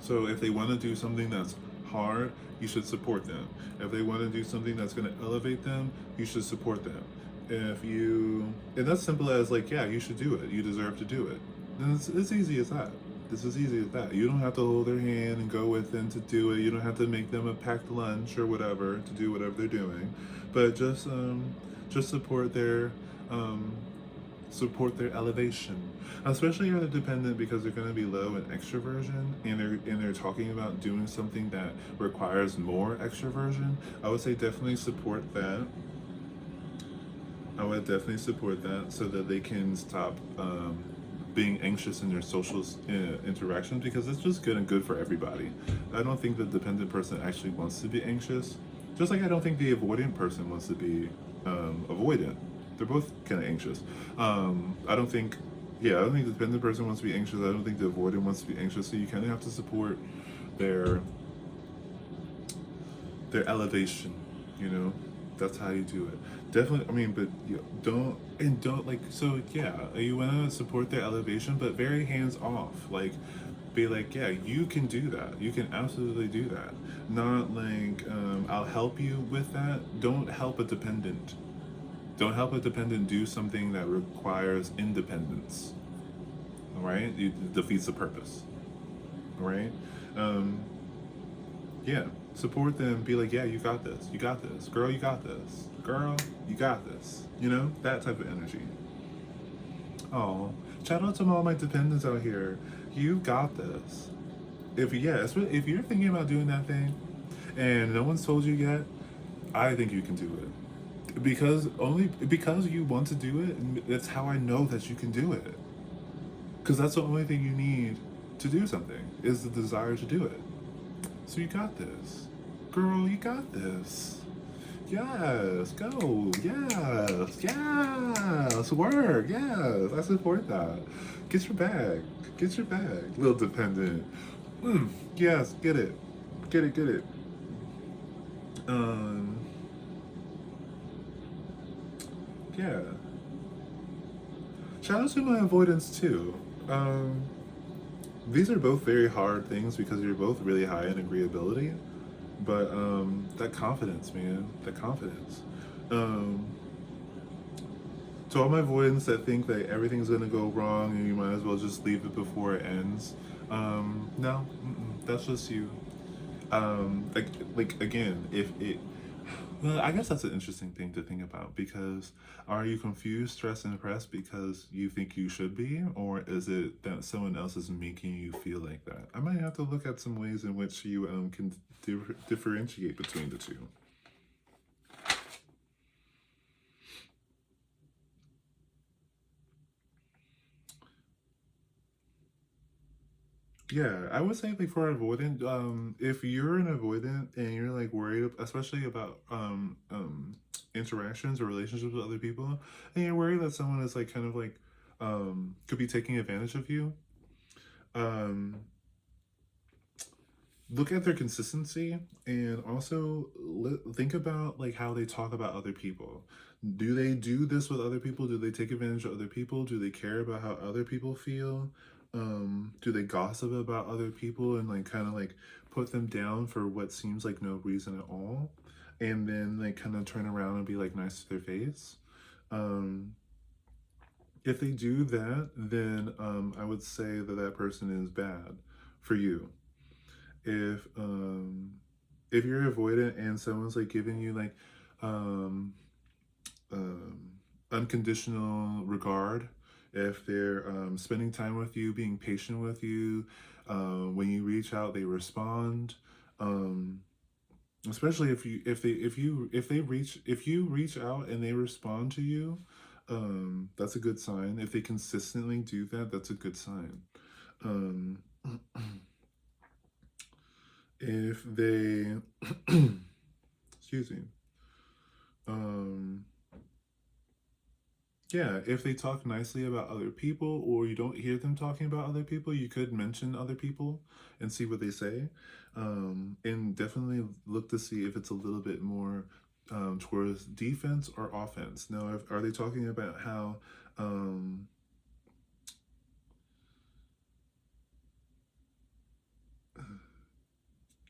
So if they want to do something that's hard, you should support them. If they want to do something that's going to elevate them, you should support them. And that's simple as like, yeah, you should do it. You deserve to do it. And it's easy as that. It's as easy as that. You don't have to hold their hand and go with them to do it. You don't have to make them a packed lunch or whatever to do whatever they're doing. But just support their elevation, especially if they're dependent, because they're going to be low in extroversion, and they're talking about doing something that requires more extroversion. I would say definitely support that. I would definitely support that so that they can stop being anxious in their social interactions, because it's just good for everybody. I don't think the dependent person actually wants to be anxious, just like I don't think the avoidant person wants to be avoidant. They're both kind of anxious. I don't think the dependent person wants to be anxious. I don't think the avoidant wants to be anxious. So you kind of have to support their elevation. You know, that's how you do it. Definitely. I mean, but don't like. So yeah, you want to support their elevation, but very hands off. Like, be like, yeah, you can do that. You can absolutely do that. Not like, I'll help you with that. Don't help a dependent. Don't help a dependent do something that requires independence. All right, it defeats the purpose. All right. Um, yeah, support them. Be like, yeah, you got this. You got this, girl. You got this, girl. You got this. You know, that type of energy. Oh, shout out to all my dependents out here. You got this. If you're thinking about doing that thing, and no one's told you yet, I think you can do it. Because you want to do it, and that's how I know that you can do it. Because that's the only thing you need to do something, is the desire to do it. So you got this. Girl, you got this. Yes, go. Yes, yes. Work. Yes, I support that. Get your bag. Get your bag. Little dependent. Yes, get it. Get it, get it. Um, yeah. Shout out to my avoidance too. Um, these are both very hard things because you're both really high in agreeability. But that confidence, man, that confidence. Um, to all my avoidants that think that everything's gonna go wrong and you might as well just leave it before it ends, no, that's just you. Like again, if it, well, I guess that's an interesting thing to think about because are you confused, stressed, and depressed because you think you should be, or is it that someone else is making you feel like that? I might have to look at some ways in which you can differentiate between the two. Yeah, I would say like for avoidant, if you're an avoidant and you're like worried, especially about interactions or relationships with other people, and you're worried that someone is like kind of like could be taking advantage of you, um, look at their consistency and also think about like how they talk about other people. Do they do this with other people? Do they take advantage of other people? Do they care about how other people feel? Do they gossip about other people and like kind of like put them down for what seems like no reason at all, and then like kind of turn around and be like nice to their face? um if they do that, then I would say that that person is bad for you. If um if you're avoidant and someone's like giving you like um um unconditional regard, if they're spending time with you, being patient with you, when you reach out they respond, um especially if you reach out and they respond to you, that's a good sign. If they consistently do that, that's a good sign. um if they excuse me. Um, yeah, if they talk nicely about other people or you don't hear them talking about other people, you could mention other people and see what they say. And definitely look to see if it's a little bit more towards defense or offense. Now, are they talking about how, um,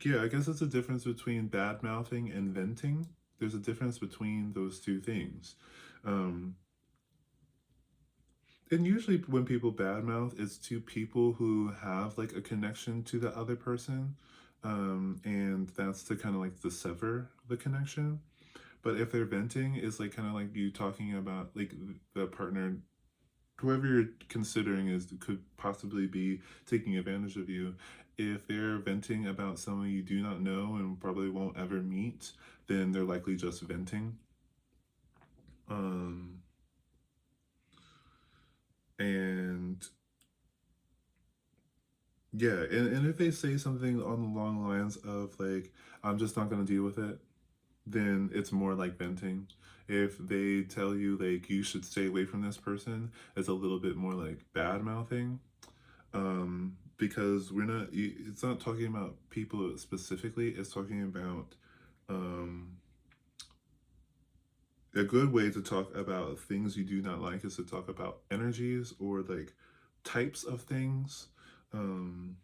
yeah, I guess it's a difference between bad mouthing and venting. There's a difference between those two things. Um, And usually, when people badmouth, it's to people who have like a connection to the other person, and that's to kind of like the sever the connection. But if they're venting, it's like kind of like you talking about like the partner, whoever you're considering is could possibly be taking advantage of you. If they're venting about someone you do not know and probably won't ever meet, then they're likely just venting. Um, and Yeah, and if they say something on the long lines of like, I'm just not gonna deal with it, then it's more like venting. If they tell you like you should stay away from this person, it's a little bit more like bad mouthing. Because it's not talking about people specifically, it's talking about um a good way to talk about things you do not like is to talk about energies or like types of things, um,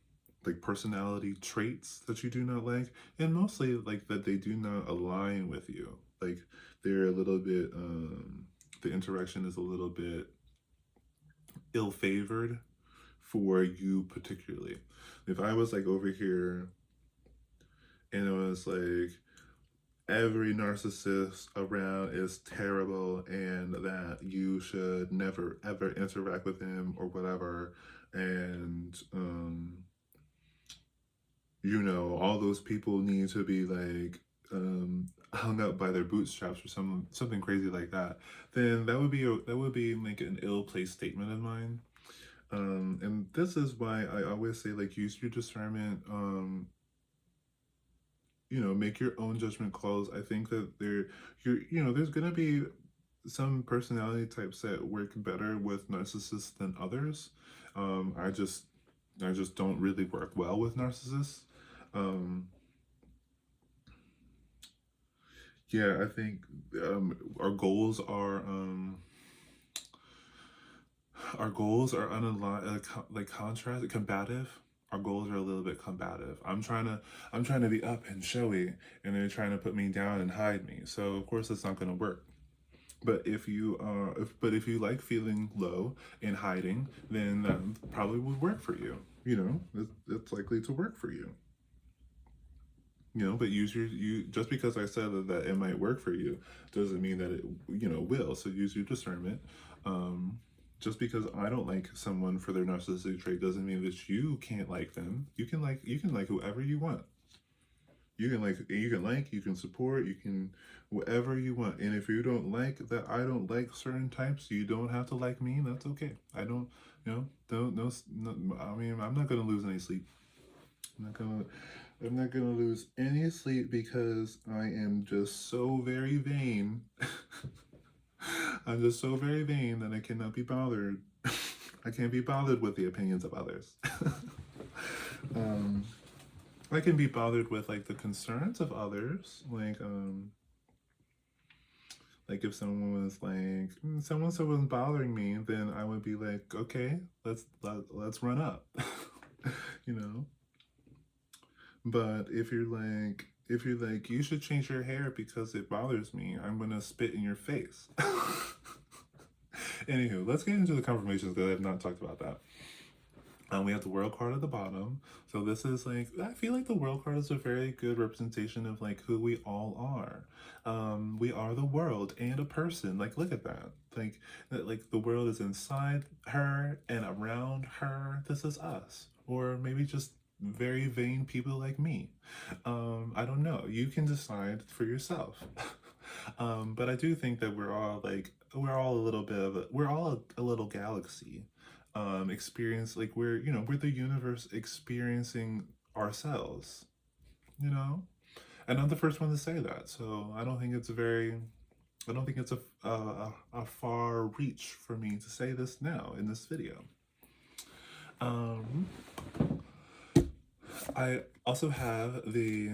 like personality traits that you do not like, and mostly like that they do not align with you. Like they're a little bit, the interaction is a little bit ill favored for you particularly. If I was like over here and it was like, every narcissist around is terrible and that you should never ever interact with him or whatever, and all those people need to be like hung up by their bootstraps or something crazy like that, then that would be like an ill-placed statement of mine. And this is why I always say, like, use your discernment. Make your own judgment calls. I think that there's gonna be some personality types that work better with narcissists than others. I just don't really work well with narcissists. Um, yeah, I think our goals are unaligned, like contrast, combative. Our goals are a little bit combative. I'm trying to be up and showy, and they're trying to put me down and hide me. So of course it's not going to work. But if you like feeling low and hiding, then that probably would work for you. It's likely to work for you. But you just because I said that it might work for you doesn't mean that it will. So use your discernment. Um, just because I don't like someone for their narcissistic trait doesn't mean that you can't like them. You can like whoever you want. You can support, you can whatever you want. And if you don't like that I don't like certain types, you don't have to like me. That's okay. I don't, don't no, no I mean, I'm not gonna lose any sleep. I'm not gonna I'm not gonna lose any sleep because I am just so very vain. I'm just so very vain that I cannot be bothered. I can't be bothered with the opinions of others. um, I can be bothered with like the concerns of others, like if someone was like someone's bothering me, then I would be like, okay, let's run up, you know. But if you're like you should change your hair because it bothers me, I'm gonna spit in your face. Anywho, let's get into the confirmations because I have not talked about that. We have the world card at the bottom. So this is like, I feel like the world card is a very good representation of like who we all are. We are the world and a person. Like, look at that. Like the world is inside her and around her. This is us. Or maybe just very vain people like me. I don't know. You can decide for yourself. But I do think that we're all a little bit of we're all a little galaxy experience, like we're the universe experiencing ourselves, you know and I'm the first one to say that, so I don't think it's a far reach for me to say this now in this video. um I also have the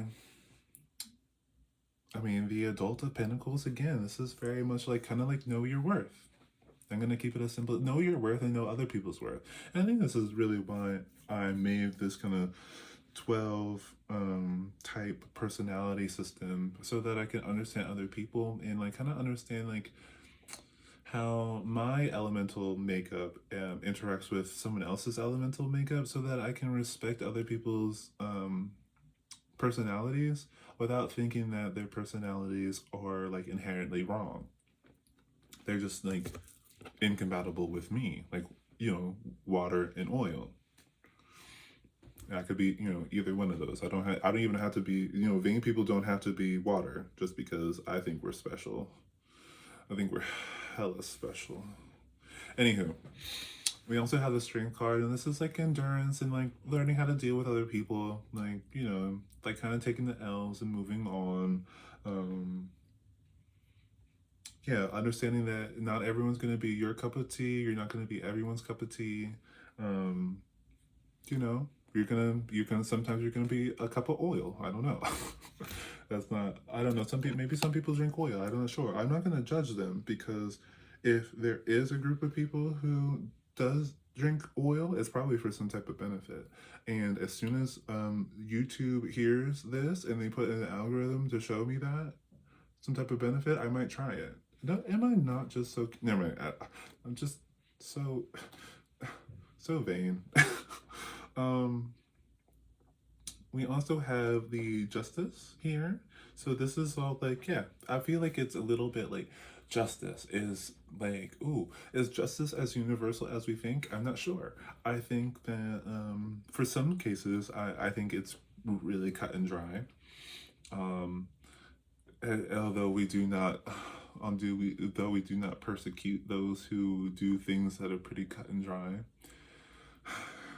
Adult of Pentacles again. This is very much like kind of like know your worth. I'm going to keep it as simple. Know your worth and know other people's worth. And I think this is really why I made this kind of 12 type personality system, so that I can understand other people and like kind of understand like how my elemental makeup interacts with someone else's elemental makeup, so that I can respect other people's personalities without thinking that their personalities are like inherently wrong. They're just like incompatible with me, like water and oil. I could be either one of those. I don't even have to be vain people don't have to be water just because I think we're special. I think we're hella special. Anywho, we also have the Strength card, and this is like endurance and like learning how to deal with other people, like like kind of taking the L's and moving on. Yeah, understanding that not everyone's gonna be your cup of tea. You're not gonna be everyone's cup of tea. Um, you're gonna sometimes you're gonna be a cup of oil. I don't know. That's not. I don't know. Maybe some people drink oil. I'm not sure. I'm not gonna judge them, because if there is a group of people who does drink oil, it's probably for some type of benefit. And as soon as YouTube hears this and they put in an algorithm to show me that some type of benefit, I might try it. No, am I not just so? Never mind. I'm just so so vain. um, we also have the Justice here. So this is all like, yeah, I feel like it's a little bit like justice is like, ooh, is justice as universal as we think? I'm not sure. I think that for some cases, I think it's really cut and dry. Um, Although we do not, though we do not persecute those who do things that are pretty cut and dry.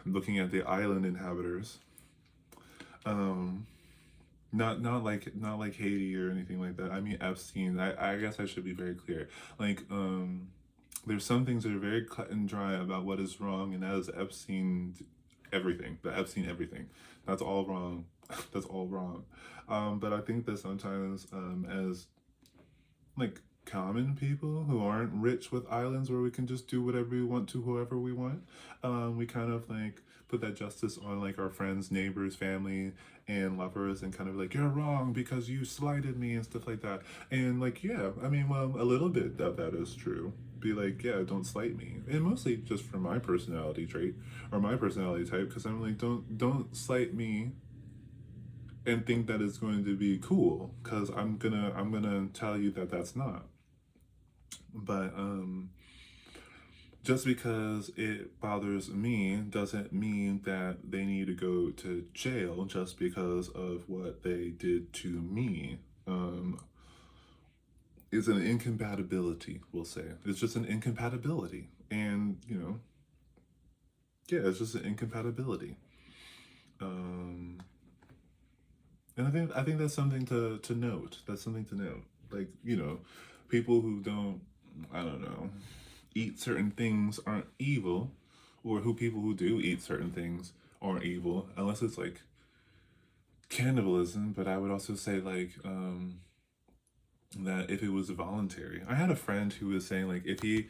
looking at the island inhabitants. Not like Haiti or anything like that. I mean Epstein. I guess I should be very clear. Like, there's some things that are very cut and dry about what is wrong, and that is Epstein everything. The Epstein everything. That's all wrong. That's all wrong. But I think that sometimes, as like common people who aren't rich with islands where we can just do whatever we want to whoever we want, we kind of like put that justice on like our friends, neighbors, family, and lovers, and kind of like, you're wrong because you slighted me and stuff like that. And like, yeah, I mean, well, a little bit of that is true. Be like, yeah, don't slight me, and mostly just for my personality trait or my personality type, because I'm like, don't slight me and think that it's going to be cool, because I'm gonna tell you that that's not. But just because it bothers me doesn't mean that they need to go to jail just because of what they did to me. It's an incompatibility, we'll say. It's just an incompatibility. And, yeah, it's just an incompatibility. And I think that's something to note. That's something to note. Like, people who don't, I don't know, eat certain things aren't evil, or people who do eat certain things aren't evil, unless it's like cannibalism. But I would also say like, that if it was voluntary. I had a friend who was saying like, if he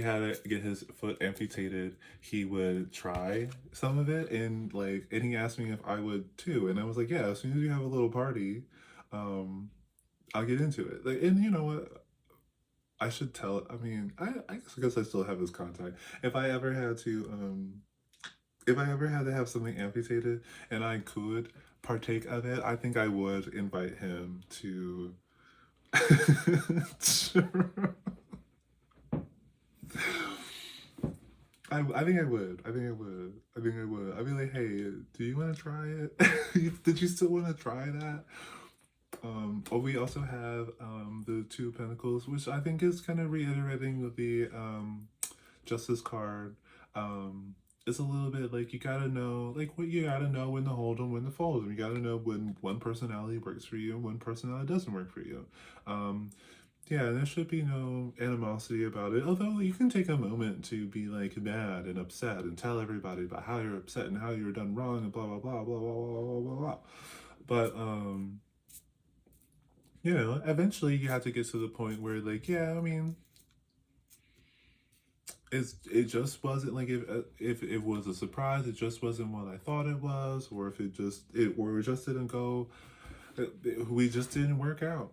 had to get his foot amputated, he would try some of it, and he asked me if I would too, and I was like, yeah, as soon as you have a little party, I'll get into it. Like, and you know what? I should tell. I mean, I guess I still have his contact. If I ever had to have something amputated and I could partake of it, I think I would invite him to. I think I would. I think I would. I think I would. I'd be like, hey, do you want to try it? Did you still want to try that? Or we also have the Two of Pentacles, which I think is kind of reiterating with the Justice card. It's a little bit like, you gotta know, like, what you gotta know when to hold them, when to fold them. You gotta know when one personality works for you and one personality doesn't work for you. Yeah, there should be no animosity about it. Although you can take a moment to be like mad and upset and tell everybody about how you're upset and how you were done wrong and blah blah blah blah blah blah blah blah. But eventually you have to get to the point where like, yeah, I mean, it just wasn't like, if it was a surprise, it just wasn't what I thought it was, or if it just didn't go, we just didn't work out,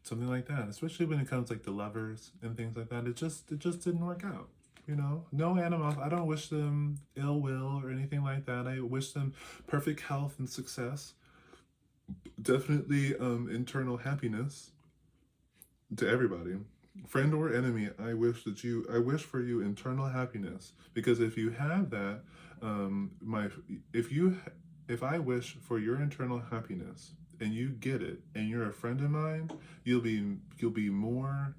something like that. Especially when it comes like to lovers and things like that, it just didn't work out. No animosity. I don't wish them ill will or anything like that. I wish them perfect health and success. Definitely internal happiness to everybody, friend or enemy. I wish for you internal happiness, because if you have that, if I wish for your internal happiness and you get it and you're a friend of mine, you'll be more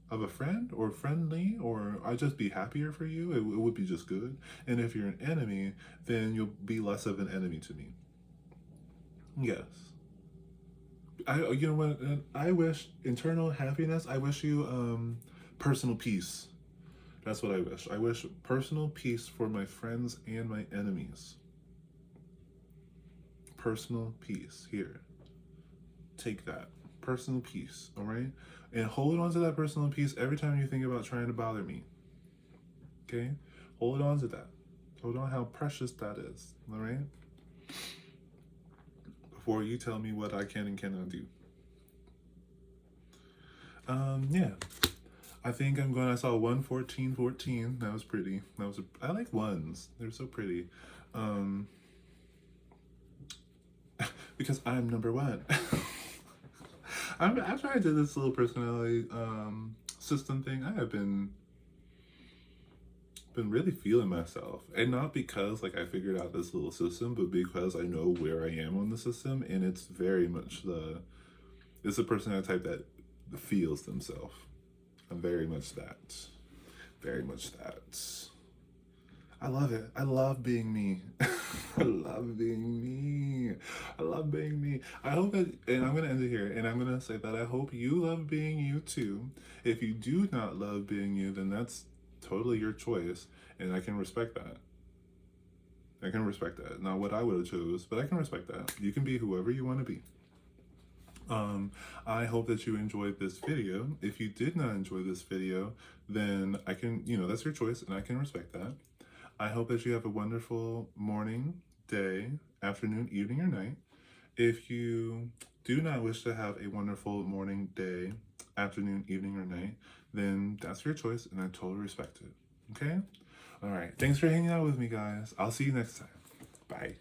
of a friend or friendly, or I'd just be happier for you. It would be just good. And if you're an enemy, then you'll be less of an enemy to me. Yes. You know what? I wish internal happiness. I wish you personal peace. That's what I wish. I wish personal peace for my friends and my enemies. Personal peace. Here. Take that. Personal peace. All right? And hold on to that personal peace every time you think about trying to bother me. Okay? Hold on to that. Hold on how precious that is. All right? Before you tell me what I can and cannot do. Yeah. I think I saw 11414. That was pretty. I like ones. They're so pretty. Because I'm number one. After I did this little personality system thing, I have been really feeling myself, and not because like I figured out this little system, but because I know where I am on the system, and it's very much it's a personality type that feels themselves. I'm very much that. I love it. I love being me. I love being me. I love being me. I hope that, and I'm gonna end it here, and I'm gonna say that I hope you love being you too. If you do not love being you, then that's totally your choice, and I can respect that. I can respect that. Not what I would have chose, but I can respect that. You can be whoever you want to be. I hope that you enjoyed this video. If you did not enjoy this video, then I can, that's your choice, and I can respect that. I hope that you have a wonderful morning, day, afternoon, evening, or night. If you do not wish to have a wonderful morning, day, afternoon, evening, or night, then that's your choice, and I totally respect it. Okay? All right. Thanks for hanging out with me, guys. I'll see you next time. Bye.